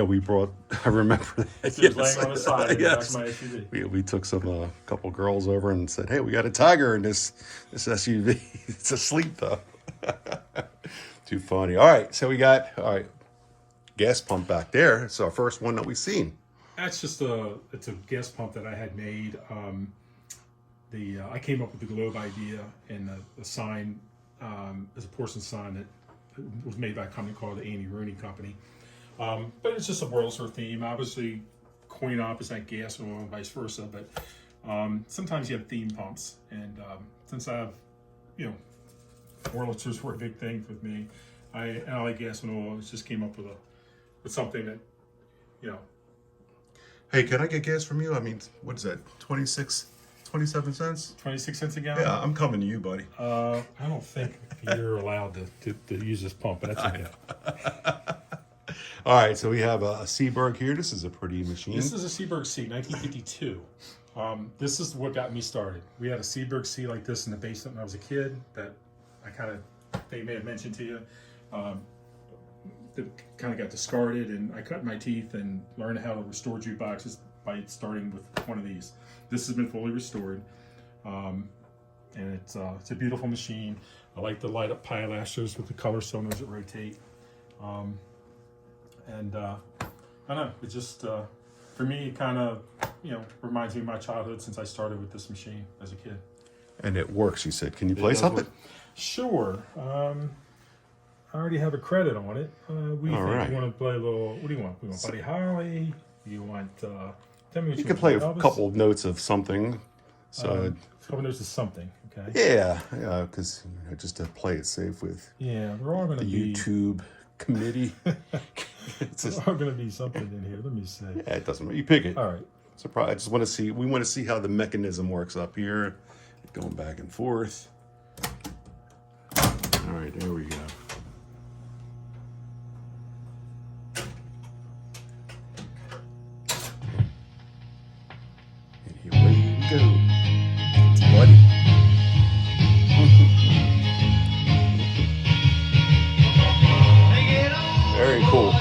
We brought, I remember that. He was laying on his side in the back of my SUV. We took some couple girls over and said, hey, we got a tiger in this SUV. It's asleep though. Too funny. All right, so we got gas pump back there. It's our first one that we've seen. That's just it's a gas pump that I had made. I came up with the globe idea and the sign is a porcelain sign that was made by a company called the Annie Rooney Company. But it's just a Wurlitzer theme. Obviously, coin op is like gas and oil and vice versa. But sometimes you have theme pumps, and since I have, Wurlitzers were a big thing with me. I like gas and oil. It just came up with something that, Hey, can I get gas from you? I mean, what is that? 27 cents? 26 cents a gallon. Yeah, I'm coming to you, buddy. I don't think you're allowed to use this pump, but that's okay. All right, so we have a Seaberg here. This is a pretty machine. This is a Seaberg C, 1952. This is what got me started. We had a Seaberg C like this in the basement when I was a kid that they may have mentioned to you. That kind of got discarded, and I cut my teeth and learned how to restore jukeboxes by starting with one of these. This has been fully restored, and it's a beautiful machine. I like the light up pilasters with the color cylinders that rotate. And I don't know, it just, for me, it kind of, reminds me of my childhood since I started with this machine as a kid. And it works, you said. Can you play something? Sure. I already have a credit on it. What do you think? Right. You want to play a little, what do you want? You want Buddy Holly? You want, tell me what you can want. play a Elvis? couple of notes of something. So, A couple notes of something, okay? yeah, because just to play it safe with Yeah, they're all going to be... YouTube committee. There's all going to be something in here. Let me see. Yeah, it doesn't matter. You pick it. All right. Surprise! I just want to see. We want to see how the mechanism works up here, going back and forth. All right, there we go. And here we go, buddy. Very cool.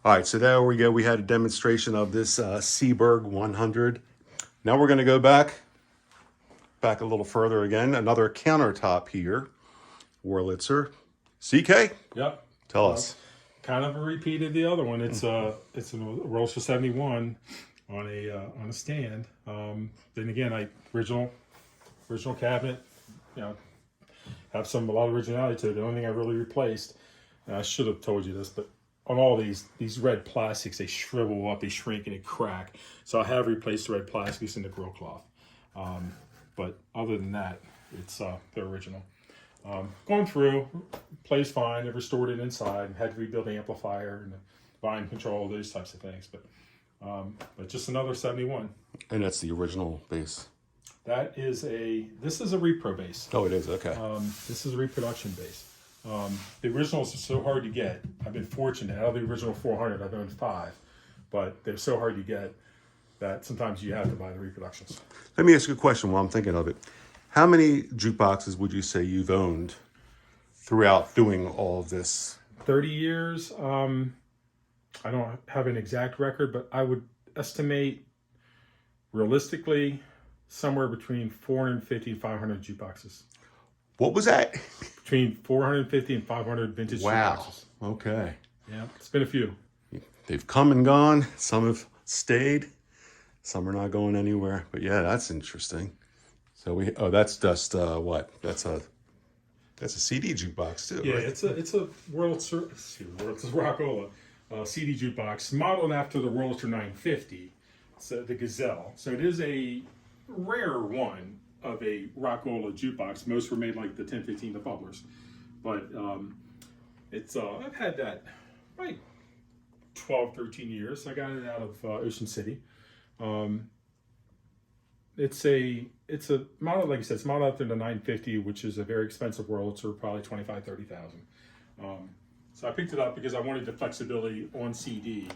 All right, so there we go. We had a demonstration of this Seaberg 100. Now we're going to go back a little further again. Another countertop here, Wurlitzer. CK? Yep. Tell us. Kind of a repeat of the other one. It's a Wurlitzer 71 on a stand. Then again, original cabinet. Have a lot of originality to it. The only thing I really replaced, and I should have told you this, but on all these red plastics, they shrivel up, they shrink, and they crack. So I have replaced the red plastics in the grill cloth. But other than that, it's the original. Going through, plays fine. I restored it inside, had to rebuild the amplifier and the volume control, those types of things. But just another 71. And that's the original bass. This is a repro bass. Oh, it is, okay. This is a reproduction bass. The originals are so hard to get. I've been fortunate. Out of the original 400, I've owned 5. But they're so hard to get that sometimes you have to buy the reproductions. Let me ask you a question while I'm thinking of it. How many jukeboxes would you say you've owned throughout doing all of this? 30 years. I don't have an exact record, but I would estimate realistically somewhere between 450 and 500 jukeboxes. What was that? Between 450 and 500 vintage jukeboxes. Okay. Yeah, it's been a few. They've come and gone. Some have stayed. Some are not going anywhere. But yeah, that's interesting. So that's just what? That's a CD jukebox too. Yeah, right? it's a Wurlitzer Rockola CD jukebox modeled after the Wurlitzer 950, so the Gazelle. So it is a rare one of a Rockola jukebox. Most were made like the 1015, the bubblers, but it's I've had that like 12, 13 years. I got it out of Ocean City. It's a model, like you said, it's modeled after the 950, which is a very expensive Wurlitzer, probably 25, 30,000. So I picked it up because I wanted the flexibility on CD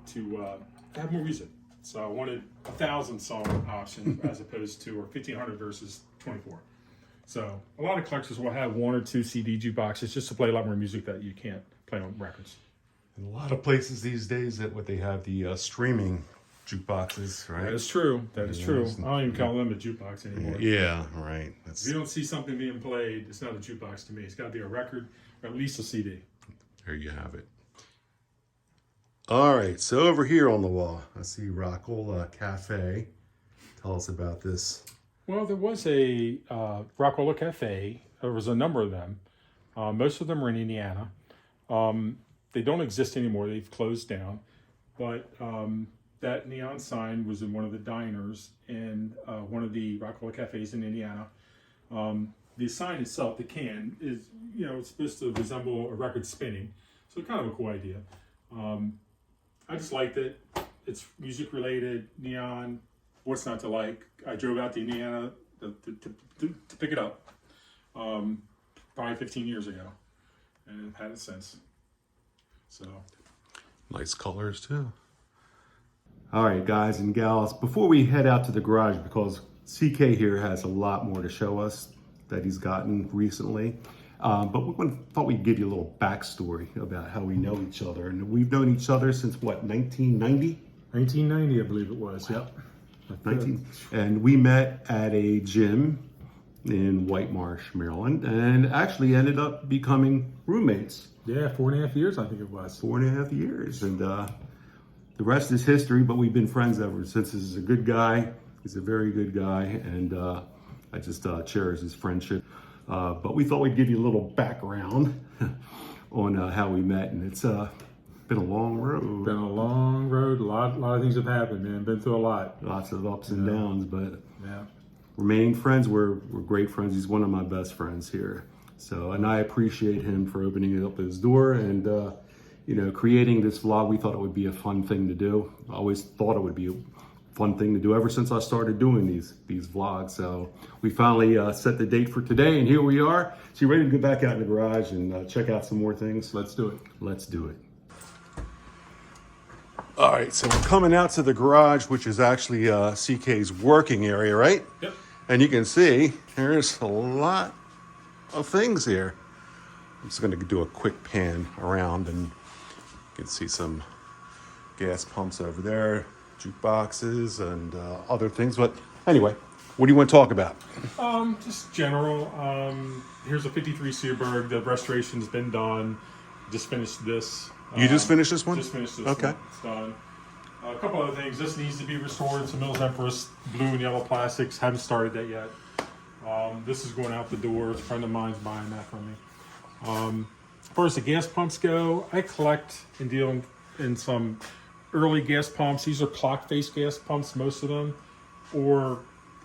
to have more music. So I wanted 1,000 song option as opposed to, or 1,500 versus 24. So a lot of collectors will have 1 or 2 CD jukeboxes just to play a lot more music that you can't play on records. In a lot of places these days that what they have the streaming jukeboxes, right? That is true. That is true. I don't even call them a jukebox anymore. Yeah, right. If you don't see something being played, it's not a jukebox to me. It's got to be a record or at least a CD. There you have it. All right, so over here on the wall, I see Rockola Cafe. Tell us about this. Well, there was a Rockola Cafe. There was a number of them. Most of them are in Indiana. They don't exist anymore. They've closed down. But that neon sign was in one of the diners in one of the Rockola Cafes in Indiana. The sign itself, the can, is, it's supposed to resemble a record spinning. So kind of a cool idea. I just liked it. It's music related, neon. What's not to like? I drove out to Indiana to pick it up probably 15 years ago, and I've had it since. So nice colors too. All right, guys and gals, before we head out to the garage, because CK here has a lot more to show us that he's gotten recently. But we thought we'd give you a little backstory about how we know each other. And we've known each other since what, 1990? 1990, I believe it was, yep. 19. And we met at a gym in White Marsh, Maryland, and actually ended up becoming roommates. Yeah, 4.5 years, I think it was. 4.5 years. And the rest is history, but we've been friends ever since. He's a good guy. He's a very good guy. And I just cherish his friendship. But we thought we'd give you a little background on how we met, and it's been a long road. Been a long road. A lot of things have happened, man. Been through a lot. Lots of ups and downs, but yeah, remain friends. We're great friends. He's one of my best friends here. So, and I appreciate him for opening up his door and creating this vlog. We thought it would be a fun thing to do. I always thought it would be a fun thing to do ever since I started doing these vlogs. So we finally set the date for today, and here we are. So you ready to go back out in the garage and check out some more things? let's do it. Let's do it. All right, so we're coming out to the garage, which is actually CK's working area, right? Yep. And you can see there's a lot of things here. I'm just gonna do a quick pan around, and you can see some gas pumps over there, jukeboxes and other things. But anyway, what do you want to talk about? Just general. Here's a 53 Seaberg. The restoration's been done. Just finished this. You just finished this one? Just finished this Okay. one. It's done. A couple other things. This needs to be restored. Some Mills Empress blue and yellow plastics. Haven't started that yet. This is going out the door. A friend of mine's buying that from me. As far as the gas pumps go, I collect and deal in some early gas pumps. These are clock face gas pumps, most of them, or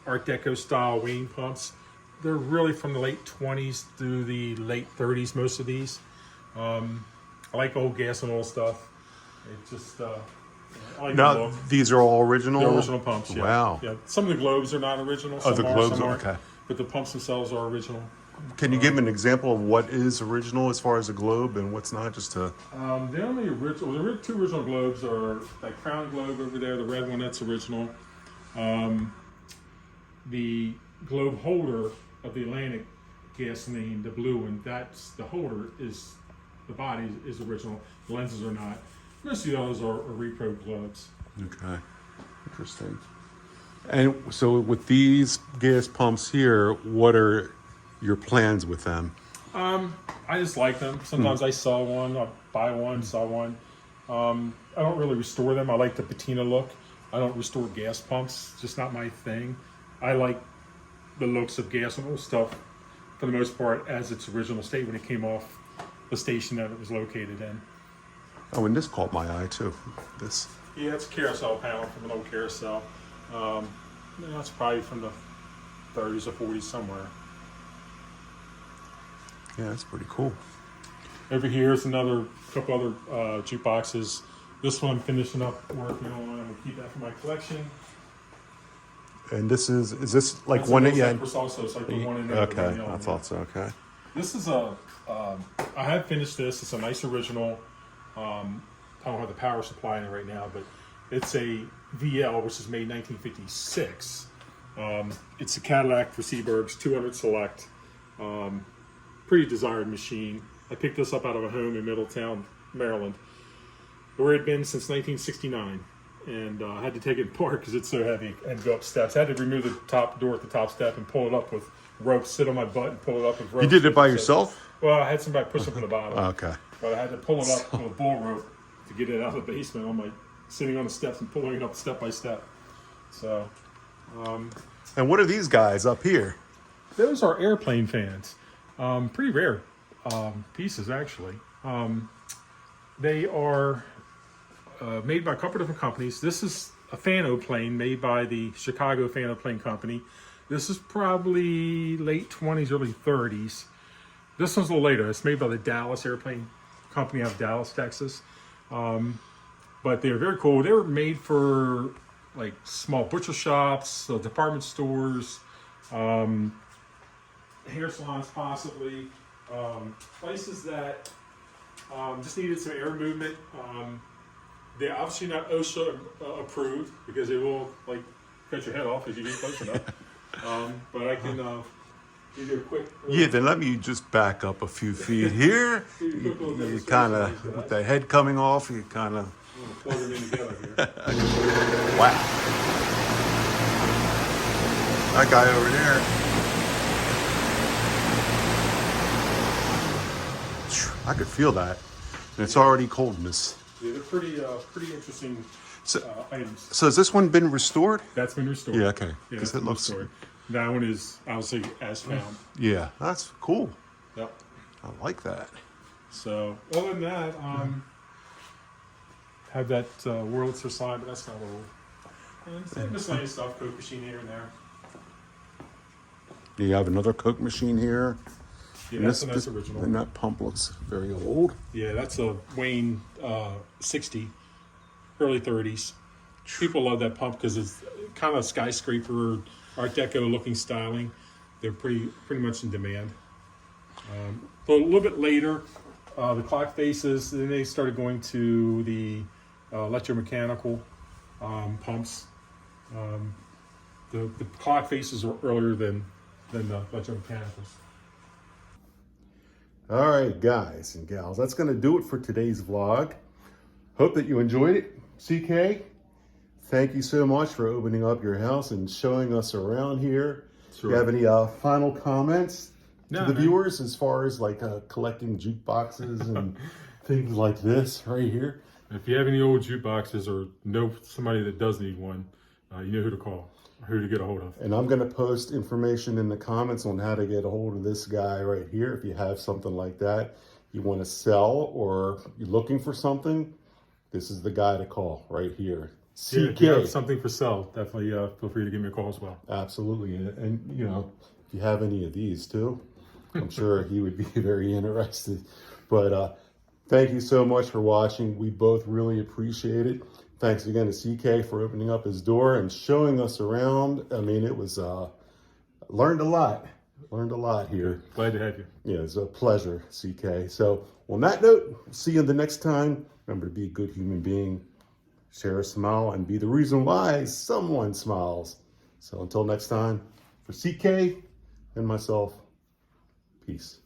Art Deco style Wayne pumps. They're really from the late 20s through the late 30s, most of these. I like old gas and oil stuff. It just, I like the Now, look. these are all original? The original pumps, yeah. Wow. Yeah. Some of the globes are not original. Some the are, globes some are, aren't. okay. But the pumps themselves are original. Can you give an example of what is original as far as a globe and what's not? Just to... The only original, the two original globes are that crown globe over there, the red one, that's original. The globe holder of the Atlantic gasoline, the blue one, that's the holder, is the body is original. The lenses are not. Most of the others are repro globes. Okay, interesting. And so with these gas pumps here, what are your plans with them? I just like them. Sometimes I saw one, I'll buy one, saw one. I don't really restore them. I like the patina look. I don't restore gas pumps. It's just not my thing. I like the looks of gas and oil stuff for the most part as its original state when it came off the station that it was located in. Oh, and this caught my eye too. This. Yeah, it's a carousel panel from an old carousel. That's probably from the 30s or 40s somewhere. Yeah, that's pretty cool. Over here is another couple other jukeboxes. This one I'm finishing up working on. I'm gonna keep that for my collection. And this is this like That's one a that you had? also, it's like the one in there. Okay, I thought so. Okay. This is a. I have finished this. It's a nice original. I don't have the power supply in it right now, but it's a VL, which is made 1956. It's a Cadillac for Seaberg's 200 Select. Pretty desired machine. I picked this up out of a home in Middletown, Maryland, where it had been since 1969. And I had to take it apart because it's so heavy and go up steps. I had to remove the top door at the top step and pull it up with ropes, sit on my butt and pull it up with ropes. You did it by yourself? Well, I had somebody push it from the bottom. Okay. But I had to pull it up with a bull rope to get it out of the basement. I'm like sitting on the steps and pulling it up step by step. So. And what are these guys up here? Those are airplane fans. Pretty rare pieces, actually. They are made by a couple different companies. This is a fanoplane made by the Chicago Fanoplane Company. This is probably late 20s, early 30s. This one's a little later. It's made by the Dallas Airplane Company out of Dallas, Texas. But they're very cool. They were made for like small butcher shops, department stores, hair salons possibly, places that just needed some air movement. They're obviously not OSHA approved because they will like cut your head off if you get close enough. But I can give you a quick. Yeah, then let me just back up a few feet here. You kind of, with the head coming off, you kind of. Plug them in together here. Wow. That guy over there. I could feel that. And it's already cold in this. Yeah, they're pretty interesting items. So has this one been restored? That's been restored. Yeah, okay. Yeah, Because that's it looks. restored. That one is obviously as found. Yeah, that's cool. Yep. I like that. So other than that, have that Wurlitzer slide, but that's not old. And some miscellaneous stuff, Coke machine here and there. You have another Coke machine here. Yeah, that's a nice original. And that pump looks very old. Yeah, that's a Wayne 60, early 30s. People love that pump because it's kind of skyscraper, Art Deco looking styling. They're pretty much in demand. But a little bit later, the clock faces, then they started going to the electromechanical pumps. The clock faces are earlier than the electromechanicals. All right, guys and gals, that's going to do it for today's vlog. Hope that you enjoyed it. CK, thank you so much for opening up your house and showing us around here. Sure. Do you have any final comments to the man. viewers as far as like collecting jukeboxes and things like this right here? If you have any old jukeboxes or know somebody that does need one, you know who to call, or who to get a hold of. And I'm going to post information in the comments on how to get a hold of this guy right here. If you have something like that you want to sell or you're looking for something, this is the guy to call right here. Yeah, if you have CK. something for sale, definitely feel free to give me a call as well. Absolutely. And, you know, if you have any of these too, I'm sure he would be very interested. But thank you so much for watching. We both really appreciate it. Thanks again to CK for opening up his door and showing us around. I mean, it was, learned a lot. Learned a lot here. Glad to have you. Yeah, it's a pleasure, CK. So on that note, see you the next time. Remember to be a good human being. Share a smile and be the reason why someone smiles. So until next time, for CK and myself, peace.